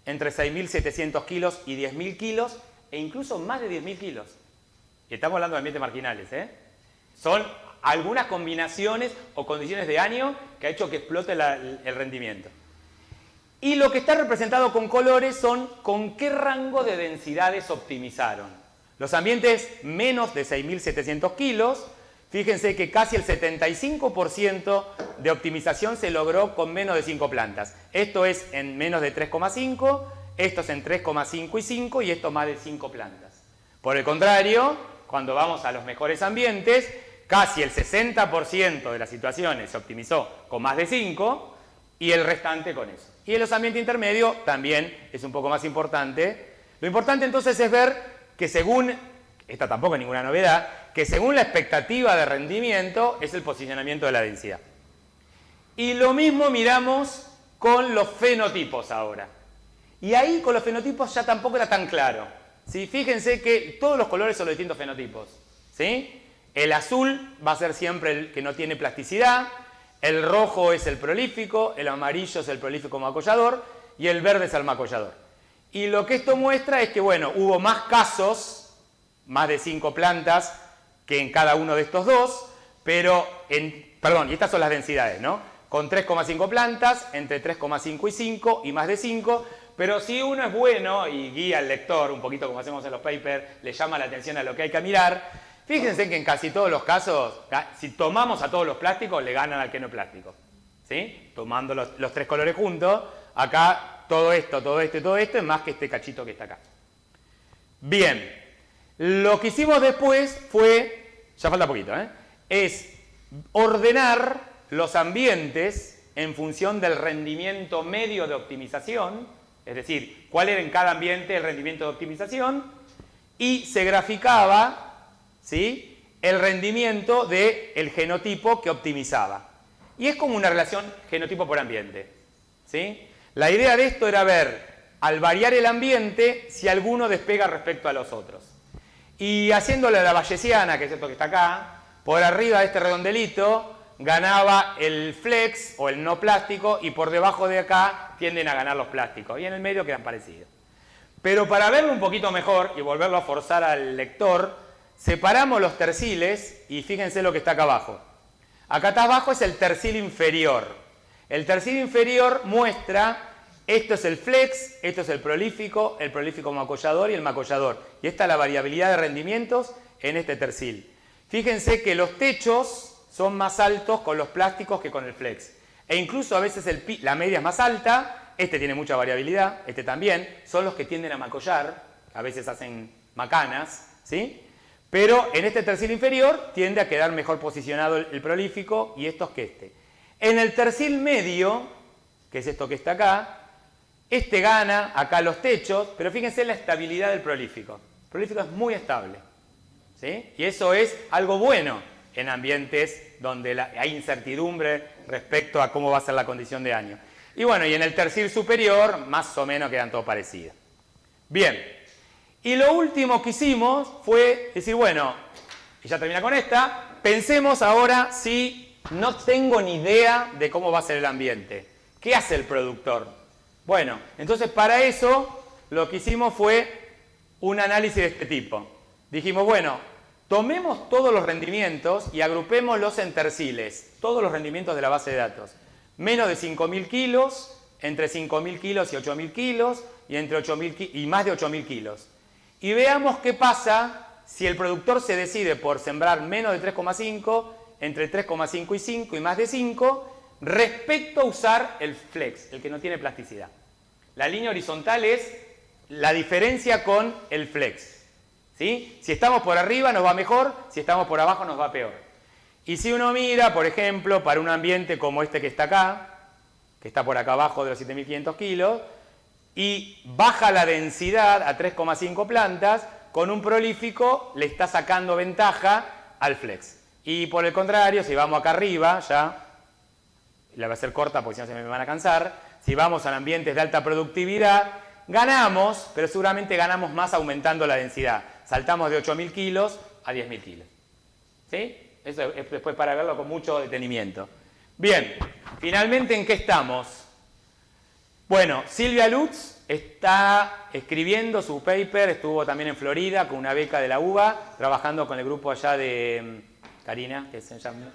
entre 6.700 kilos y 10.000 kilos, e incluso más de 10.000 kilos. Y estamos hablando de ambientes marginales, Son algunas combinaciones o condiciones de año que ha hecho que explote el rendimiento. Y lo que está representado con colores son con qué rango de densidades optimizaron. Los ambientes menos de 6.700 kilos, fíjense que casi el 75% de optimización se logró con menos de 5 plantas. Esto es en menos de 3,5, esto es en 3,5 y 5 y esto más de 5 plantas. Por el contrario, cuando vamos a los mejores ambientes, casi el 60% de las situaciones se optimizó con más de 5 y el restante con eso. Y en los ambientes intermedios también es un poco más importante. Lo importante entonces es ver que según, esta tampoco es ninguna novedad, que según la expectativa de rendimiento es el posicionamiento de la densidad. Y lo mismo miramos con los fenotipos ahora. Y ahí con los fenotipos ya tampoco era tan claro. ¿Sí? Fíjense que todos los colores son los distintos fenotipos. ¿Sí? El azul va a ser siempre el que no tiene plasticidad, el rojo es el prolífico, el amarillo es el prolífico macollador y el verde es el macollador. Y lo que esto muestra es que, bueno, hubo más casos, más de 5 plantas, que en cada uno de estos dos, pero, perdón, y estas son las densidades, ¿no? Con 3,5 plantas, entre 3,5 y 5 y más de 5, pero si uno es bueno y guía al lector, un poquito como hacemos en los papers, le llama la atención a lo que hay que mirar, fíjense que en casi todos los casos, si tomamos a todos los plásticos, le ganan al que no es plástico. ¿Sí? Tomando los 3 colores juntos, acá todo esto, todo esto y todo esto es más que este cachito que está acá. Bien, lo que hicimos después fue, ya falta poquito, es ordenar los ambientes en función del rendimiento medio de optimización, es decir, cuál era en cada ambiente el rendimiento de optimización, y se graficaba, ¿sí?, el rendimiento del genotipo que optimizaba. Y es como una relación genotipo por ambiente. ¿Sí? La idea de esto era ver, al variar el ambiente, si alguno despega respecto a los otros. Y haciéndole la bayesiana, que es esto que está acá, por arriba de este redondelito ganaba el flex o el no plástico y por debajo de acá tienden a ganar los plásticos y en el medio quedan parecidos. Pero para verlo un poquito mejor y volverlo a forzar al lector, separamos los terciles y fíjense lo que está acá abajo. Acá abajo es el tercil inferior. El tercil inferior muestra, esto es el flex, esto es el prolífico macollador y el macollador. Y esta es la variabilidad de rendimientos en este tercil. Fíjense que los techos son más altos con los plásticos que con el flex. E incluso a veces la media es más alta, este tiene mucha variabilidad, este también, son los que tienden a macollar, a veces hacen macanas, ¿sí? Pero en este tercil inferior tiende a quedar mejor posicionado el prolífico y estos que este. En el tercil medio, que es esto que está acá, este gana acá los techos, pero fíjense la estabilidad del prolífico. El prolífico es muy estable, ¿sí? Y eso es algo bueno en ambientes donde hay incertidumbre respecto a cómo va a ser la condición de año. Y bueno, y en el tercil superior, más o menos quedan todos parecidos. Bien, y lo último que hicimos fue decir, bueno, y ya termina con esta, pensemos ahora si no tengo ni idea de cómo va a ser el ambiente. ¿Qué hace el productor? Bueno, entonces para eso lo que hicimos fue un análisis de este tipo. Dijimos, bueno, tomemos todos los rendimientos y agrupémoslos en terciles, todos los rendimientos de la base de datos. Menos de 5.000 kilos, entre 5.000 kilos y 8.000 kilos, y entre 8.000 y más de 8.000 kilos. Y veamos qué pasa si el productor se decide por sembrar menos de 3,5, entre 3,5 y 5 y más de 5, respecto a usar el flex, el que no tiene plasticidad. La línea horizontal es la diferencia con el flex. ¿Sí? Si estamos por arriba nos va mejor, si estamos por abajo nos va peor. Y si uno mira, por ejemplo, para un ambiente como este que está acá, que está por acá abajo de los 7.500 kilos, y baja la densidad a 3,5 plantas, con un prolífico le está sacando ventaja al flex. Y por el contrario, si vamos acá arriba, ya, la voy a hacer corta porque si no se me van a cansar, si vamos a ambientes de alta productividad, ganamos, pero seguramente ganamos más aumentando la densidad. Saltamos de 8.000 kilos a 10.000 kilos. ¿Sí? Eso es después para verlo con mucho detenimiento. Bien, finalmente, ¿en qué estamos? Bueno, Silvia Lutz está escribiendo su paper, estuvo también en Florida con una beca de la UBA, trabajando con el grupo allá de Karina, que se llama,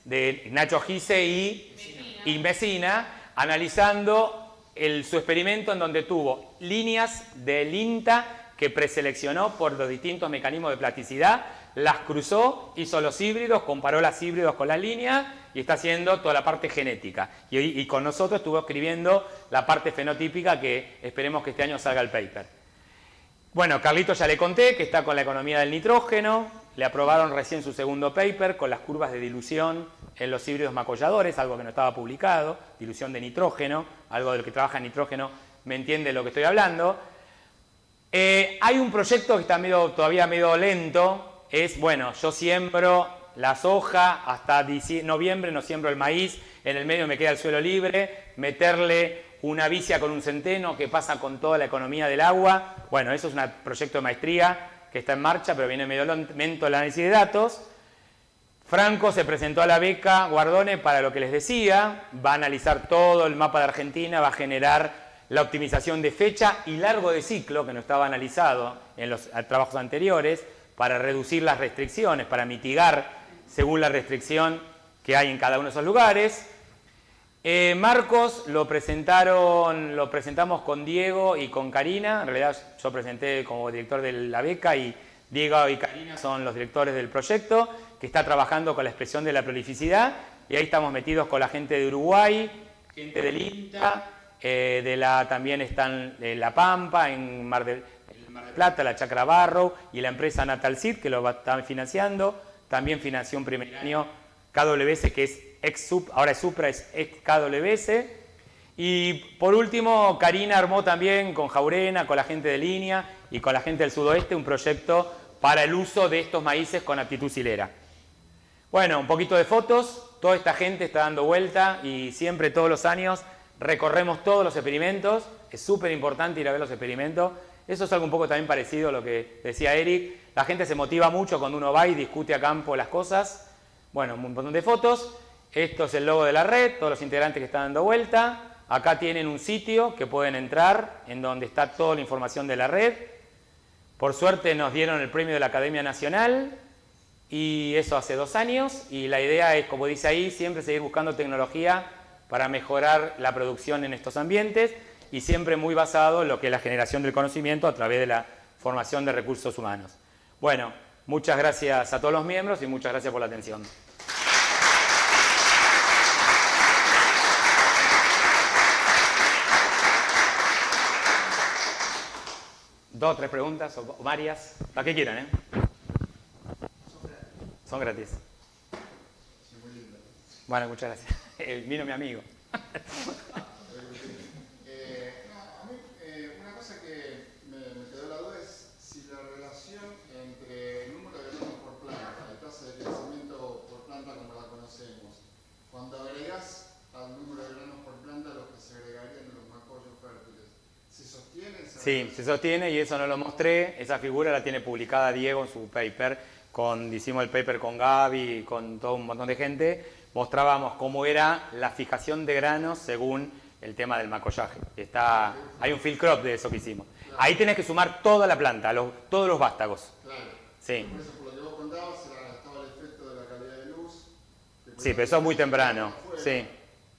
de Nacho Gise y Messina, analizando su experimento en donde tuvo líneas del INTA que preseleccionó por los distintos mecanismos de plasticidad, las cruzó, hizo los híbridos, comparó los híbridos con las líneas y está haciendo toda la parte genética. Y con nosotros estuvo escribiendo la parte fenotípica que esperemos que este año salga el paper. Bueno, Carlito ya le conté que está con la economía del nitrógeno, le aprobaron recién su segundo paper con las curvas de dilución en los híbridos macolladores, algo que no estaba publicado, dilución de nitrógeno, algo del que trabaja en nitrógeno me entiende lo que estoy hablando. Hay un proyecto que está todavía medio lento, es, bueno, yo siembro la soja, hasta noviembre no siembro el maíz, en el medio me queda el suelo libre, meterle una vicia con un centeno, ¿qué pasa con toda la economía del agua? Bueno, eso es un proyecto de maestría que está en marcha, pero viene medio lento el análisis de datos. Franco se presentó a la beca Guardone para lo que les decía, va a analizar todo el mapa de Argentina, va a generar la optimización de fecha y largo de ciclo, que no estaba analizado en los trabajos anteriores, para reducir las restricciones, para mitigar según la restricción que hay en cada uno de esos lugares. Marcos lo presentamos con Diego y con Karina, en realidad yo presenté como director de la beca y Diego y Karina son los directores del proyecto, que está trabajando con la expresión de la prolificidad, y ahí estamos metidos con la gente de Uruguay, gente del INTA, también están La Pampa, en Mar del Plata, la Chacra Barrow y la empresa Natal Seed, que lo está financiando. También financió un primer año KWS, que es ahora es Supra, es KWS. Y por último, Karina armó también con Jaurena, con la gente de Línea y con la gente del sudoeste un proyecto para el uso de estos maíces con aptitud silera. Bueno, un poquito de fotos. Toda esta gente está dando vuelta y siempre, todos los años, recorremos todos los experimentos. Es súper importante ir a ver los experimentos. Eso es algo un poco también parecido a lo que decía Eric. La gente se motiva mucho cuando uno va y discute a campo las cosas. Bueno, un montón de fotos. Esto es el logo de la red, todos los integrantes que están dando vuelta. Acá tienen un sitio que pueden entrar, en donde está toda la información de la red. Por suerte nos dieron el premio de la Academia Nacional, y eso hace 2 años. Y la idea es, como dice ahí, siempre seguir buscando tecnología para mejorar la producción en estos ambientes, y siempre muy basado en lo que es la generación del conocimiento a través de la formación de recursos humanos. Bueno, muchas gracias a todos los miembros y muchas gracias por la atención. ¿2 o 3 preguntas o varias? La que quieran, ¿eh? Son gratis. Bueno, muchas gracias. Vino mi amigo. Una cosa que me quedó la duda es si la relación entre el número de granos por planta, la tasa de crecimiento por planta como la conocemos, cuando agregás al número de granos por planta los que se agregarían en los macollos fértiles, ¿se sostiene esa relación? Sí, se sostiene, y eso no lo mostré. Esa figura la tiene publicada Diego en su paper. Hicimos el paper con Gaby y con todo un montón de gente. Mostrábamos cómo era la fijación de granos según el tema del macollaje. Hay un field crop de eso que hicimos. Claro. Ahí tenés que sumar toda la planta, todos los vástagos. Claro. Sí. Por eso, por lo que vos contabas, estaba el efecto de la calidad de luz. Sí, pero eso es muy temprano. Sí.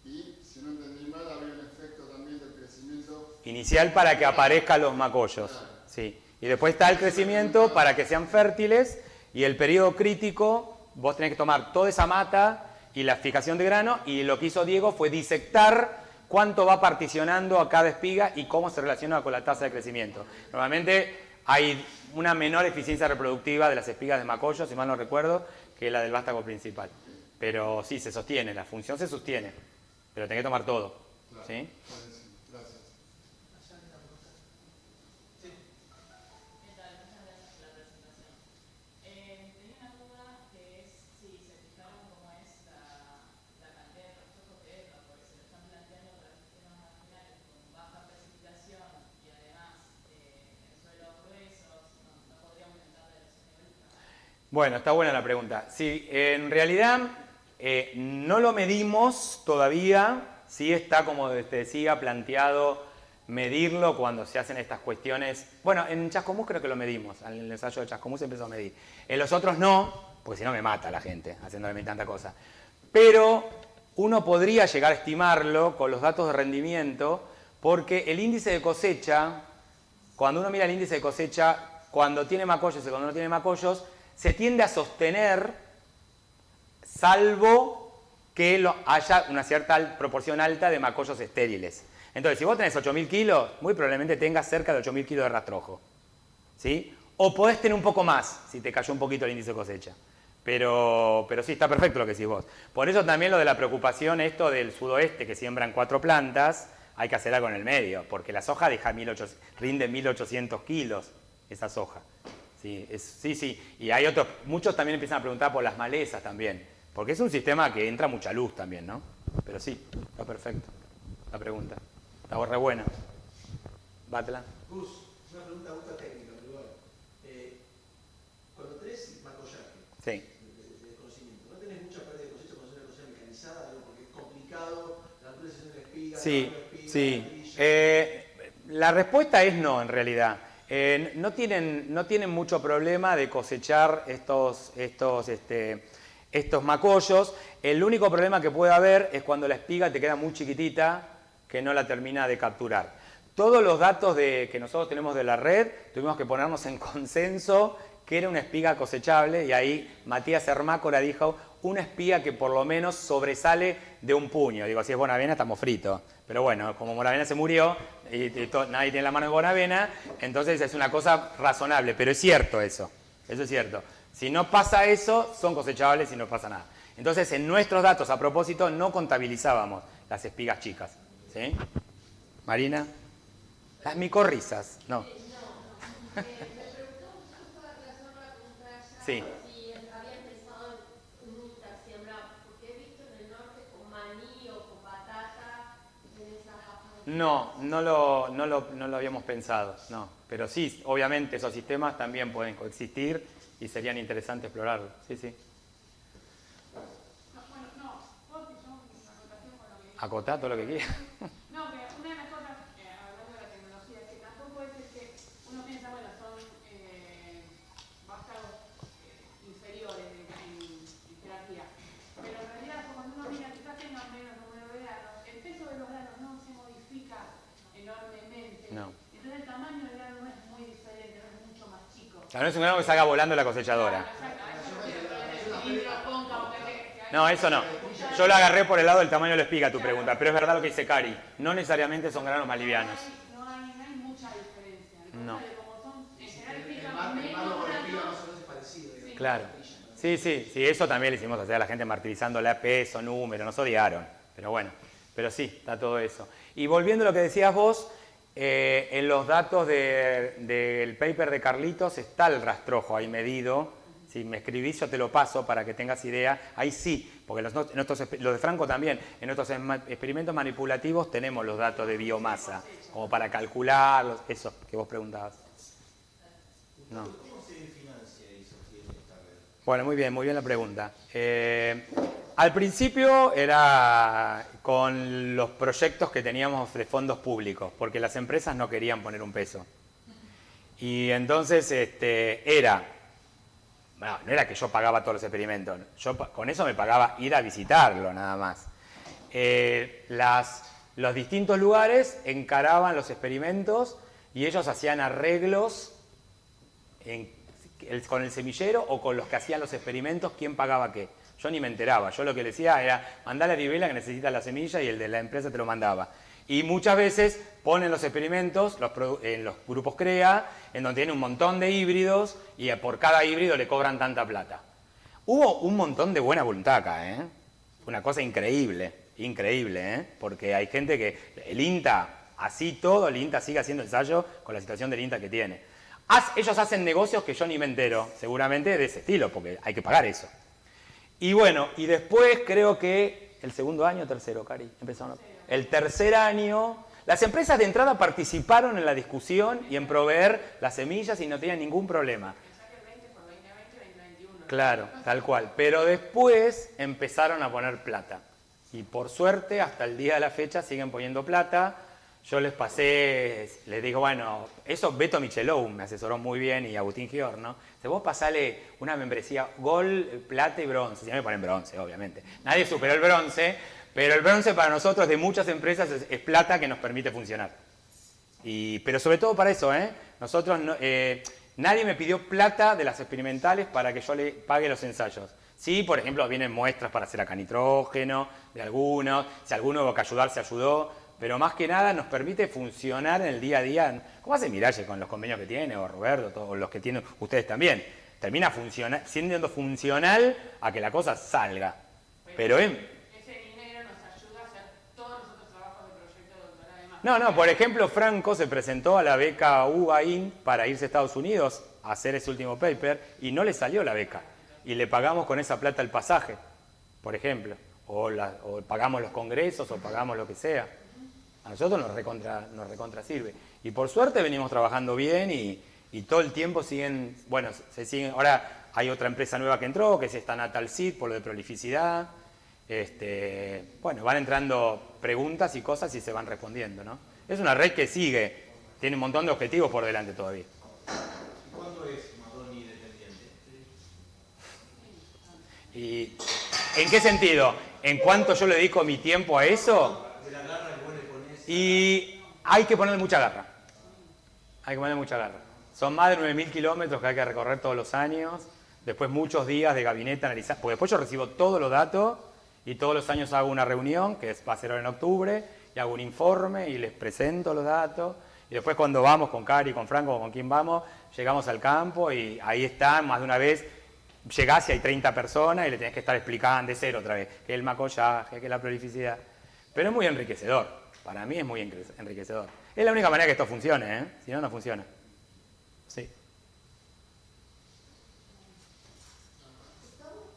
Y, si no entendí mal, había un efecto también del crecimiento inicial para que aparezcan los macollos. Claro. Sí. Y después está el crecimiento para que sean fértiles, y el periodo crítico, vos tenés que tomar toda esa mata y la fijación de grano, y lo que hizo Diego fue disectar cuánto va particionando a cada espiga y cómo se relaciona con la tasa de crecimiento. Normalmente hay una menor eficiencia reproductiva de las espigas de macollo, si mal no recuerdo, que la del vástago principal. Pero sí, se sostiene, la función se sostiene, pero tenés que tomar todo. Claro. ¿Sí? Gracias. Bueno, está buena la pregunta. Sí, en realidad no lo medimos todavía. Sí está, como te decía, planteado medirlo cuando se hacen estas cuestiones. Bueno, en Chascomús creo que lo medimos. En el ensayo de Chascomús se empezó a medir. En los otros no, porque si no me mata la gente haciéndole tanta cosa. Pero uno podría llegar a estimarlo con los datos de rendimiento, porque el índice de cosecha, cuando uno mira el índice de cosecha, cuando tiene macollos y cuando no tiene macollos, se tiende a sostener, salvo que haya una cierta proporción alta de macollos estériles. Entonces, si vos tenés 8.000 kilos, muy probablemente tengas cerca de 8.000 kilos de rastrojo. ¿Sí? O podés tener un poco más, si te cayó un poquito el índice de cosecha. Pero sí, está perfecto lo que decís vos. Por eso también lo de la preocupación, esto del sudoeste, que siembran 4 plantas, hay que hacer algo en el medio, porque la soja rinde 1.800 kilos, esa soja. Sí. Y hay otros, muchos también empiezan a preguntar por las malezas también, porque es un sistema que entra mucha luz también, ¿no? Pero sí, está perfecto la pregunta. Está re buena. Batla. Gus, una pregunta muy técnica, cuando tenés macollaje de conocimiento, ¿no tenés mucha pérdida de cosecha cuando es una cosecha mecanizada? Porque es complicado, la actualización de espiga, Sí. La respuesta es no, en realidad. No tienen mucho problema de cosechar estos macollos. El único problema que puede haber es cuando la espiga te queda muy chiquitita, que no la termina de capturar. Todos los datos que nosotros tenemos de la red, tuvimos que ponernos en consenso que era una espiga cosechable, y ahí Matías Hermácora dijo una espiga que por lo menos sobresale de un puño. Digo, si es Bonavena estamos fritos. Pero bueno, como Bonavena se murió y nadie tiene la mano de Bonavena, entonces es una cosa razonable. Pero es cierto eso es cierto. Si no pasa eso, son cosechables y no pasa nada. Entonces, en nuestros datos, a propósito, no contabilizábamos las espigas chicas. ¿Sí? Marina. Las micorrizas, no. Me preguntó justo a relación a la pregunta de allá, Sí. si habían pensado en un intersiembra, porque he visto en el norte con maní o con batata, en esas papas No lo habíamos pensado, no. Pero sí, obviamente esos sistemas también pueden coexistir y serían interesantes explorarlos. Sí, sí. Acotá todo lo que quieras. No, que una de las cosas, hablando de la tecnología, es que tampoco es que uno piensa, bueno, son vástagos inferiores en jerarquía. Pero en realidad, cuando uno mira, quizás tengan menos número de granos, el peso de los granos no se modifica enormemente. No. Entonces el tamaño del grano no es muy diferente, no es mucho más chico. Claro, no es un grano que salga volando la cosechadora. No, eso no. Yo lo agarré por el lado del tamaño de la espiga, tu pregunta, pero es verdad lo que dice Cari. No necesariamente son granos más livianos. No hay mucha diferencia. No. Como son, en general, El malo con la espiga más o menos es parecido. Claro. Sí, eso también le hicimos hacer a la gente martirizándole a peso, número, nos odiaron. Pero bueno, pero sí, está todo eso. Y volviendo a lo que decías vos, en los datos del paper de Carlitos está el rastrojo ahí medido. Si me escribís, yo te lo paso para que tengas idea. Ahí sí, porque los de Franco también, en nuestros experimentos manipulativos tenemos los datos de biomasa, como para calcular eso que vos preguntabas. No. ¿Cómo se financia y sostiene esta red? Bueno, muy bien la pregunta. Al principio era con los proyectos que teníamos de fondos públicos, porque las empresas no querían poner un peso. Y entonces no era que yo pagaba todos los experimentos, con eso me pagaba ir a visitarlo nada más. Los distintos lugares encaraban los experimentos y ellos hacían arreglos con el semillero o con los que hacían los experimentos, quién pagaba qué. Yo ni me enteraba, yo lo que le decía era, mandale a Rivela que necesita la semilla y el de la empresa te lo mandaba. Y muchas veces ponen los experimentos en los grupos CREA, en donde tienen un montón de híbridos y por cada híbrido le cobran tanta plata. Hubo un montón de buena voluntad acá, ¿eh? Una cosa increíble, porque hay gente que el INTA, así todo, el INTA sigue haciendo ensayo con la situación del INTA que tiene. Ellos hacen negocios que yo ni me entero, seguramente de ese estilo, porque hay que pagar eso. Y bueno, y después creo que el segundo año, tercero, Cari, empezaron. El tercer año, las empresas de entrada participaron en la discusión y en proveer las semillas y no tenían ningún problema. Claro, tal cual. Pero después empezaron a poner plata. Y por suerte, hasta el día de la fecha, siguen poniendo plata. Yo les pasé, les digo, bueno, eso Beto Michelou me asesoró muy bien y Agustín Giorno. Si vos pasale una membresía Gold, Plata y Bronce, si no me ponen bronce, obviamente. Nadie superó el bronce, pero el bronce para nosotros de muchas empresas es plata que nos permite funcionar. Pero sobre todo para eso, nosotros, nadie me pidió plata de las experimentales para que yo le pague los ensayos. Sí, por ejemplo, vienen muestras para hacer acá nitrógeno de algunos, si alguno hubo que ayudar, se ayudó. Pero más que nada nos permite funcionar en el día a día. ¿Cómo hace Miralle con los convenios que tiene, o Roberto, todos los que tienen ustedes también? Termina siendo funcional a que la cosa salga. Pero ese dinero nos ayuda a hacer todos los otros trabajos de proyecto de doctorado. No, por ejemplo, Franco se presentó a la beca UBAIN para irse a Estados Unidos a hacer ese último paper y no le salió la beca. Y le pagamos con esa plata el pasaje, por ejemplo. O pagamos los congresos o pagamos lo que sea. A nosotros nos recontra sirve. Y por suerte venimos trabajando bien y todo el tiempo siguen. Ahora hay otra empresa nueva que entró, que es esta Natal Seed, por lo de prolificidad. Van entrando preguntas y cosas y se van respondiendo, ¿no? Es una red que sigue, tiene un montón de objetivos por delante todavía. ¿Cuándo es Madoni dependiente? ¿Y en qué sentido? ¿En cuánto yo le dedico mi tiempo a eso? Y hay que ponerle mucha garra. Son más de 9.000 kilómetros que hay que recorrer todos los años. Después muchos días de gabinete analizar. Porque después yo recibo todos los datos y todos los años hago una reunión, que va a ser ahora en octubre, y hago un informe y les presento los datos. Y después cuando vamos con Cari, con Franco o con quien vamos, llegamos al campo y ahí están, más de una vez, llegás y hay 30 personas y le tenés que estar explicando de cero otra vez, que es el macollaje, que es la prolificidad. Pero es muy enriquecedor. Para mí es muy enriquecedor. Es la única manera que esto funcione, si no, no funciona. Sí.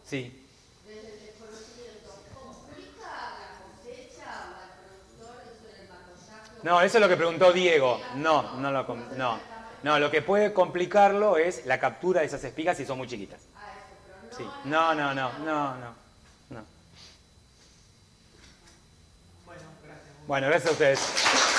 Sí. Desde el desconocimiento, ¿complica la cosecha o al productor eso del macollaje No, eso es lo que preguntó Diego. No, lo que puede complicarlo es la captura de esas espigas si son muy chiquitas. Sí. No. Bueno, gracias. Bueno, gracias a ustedes.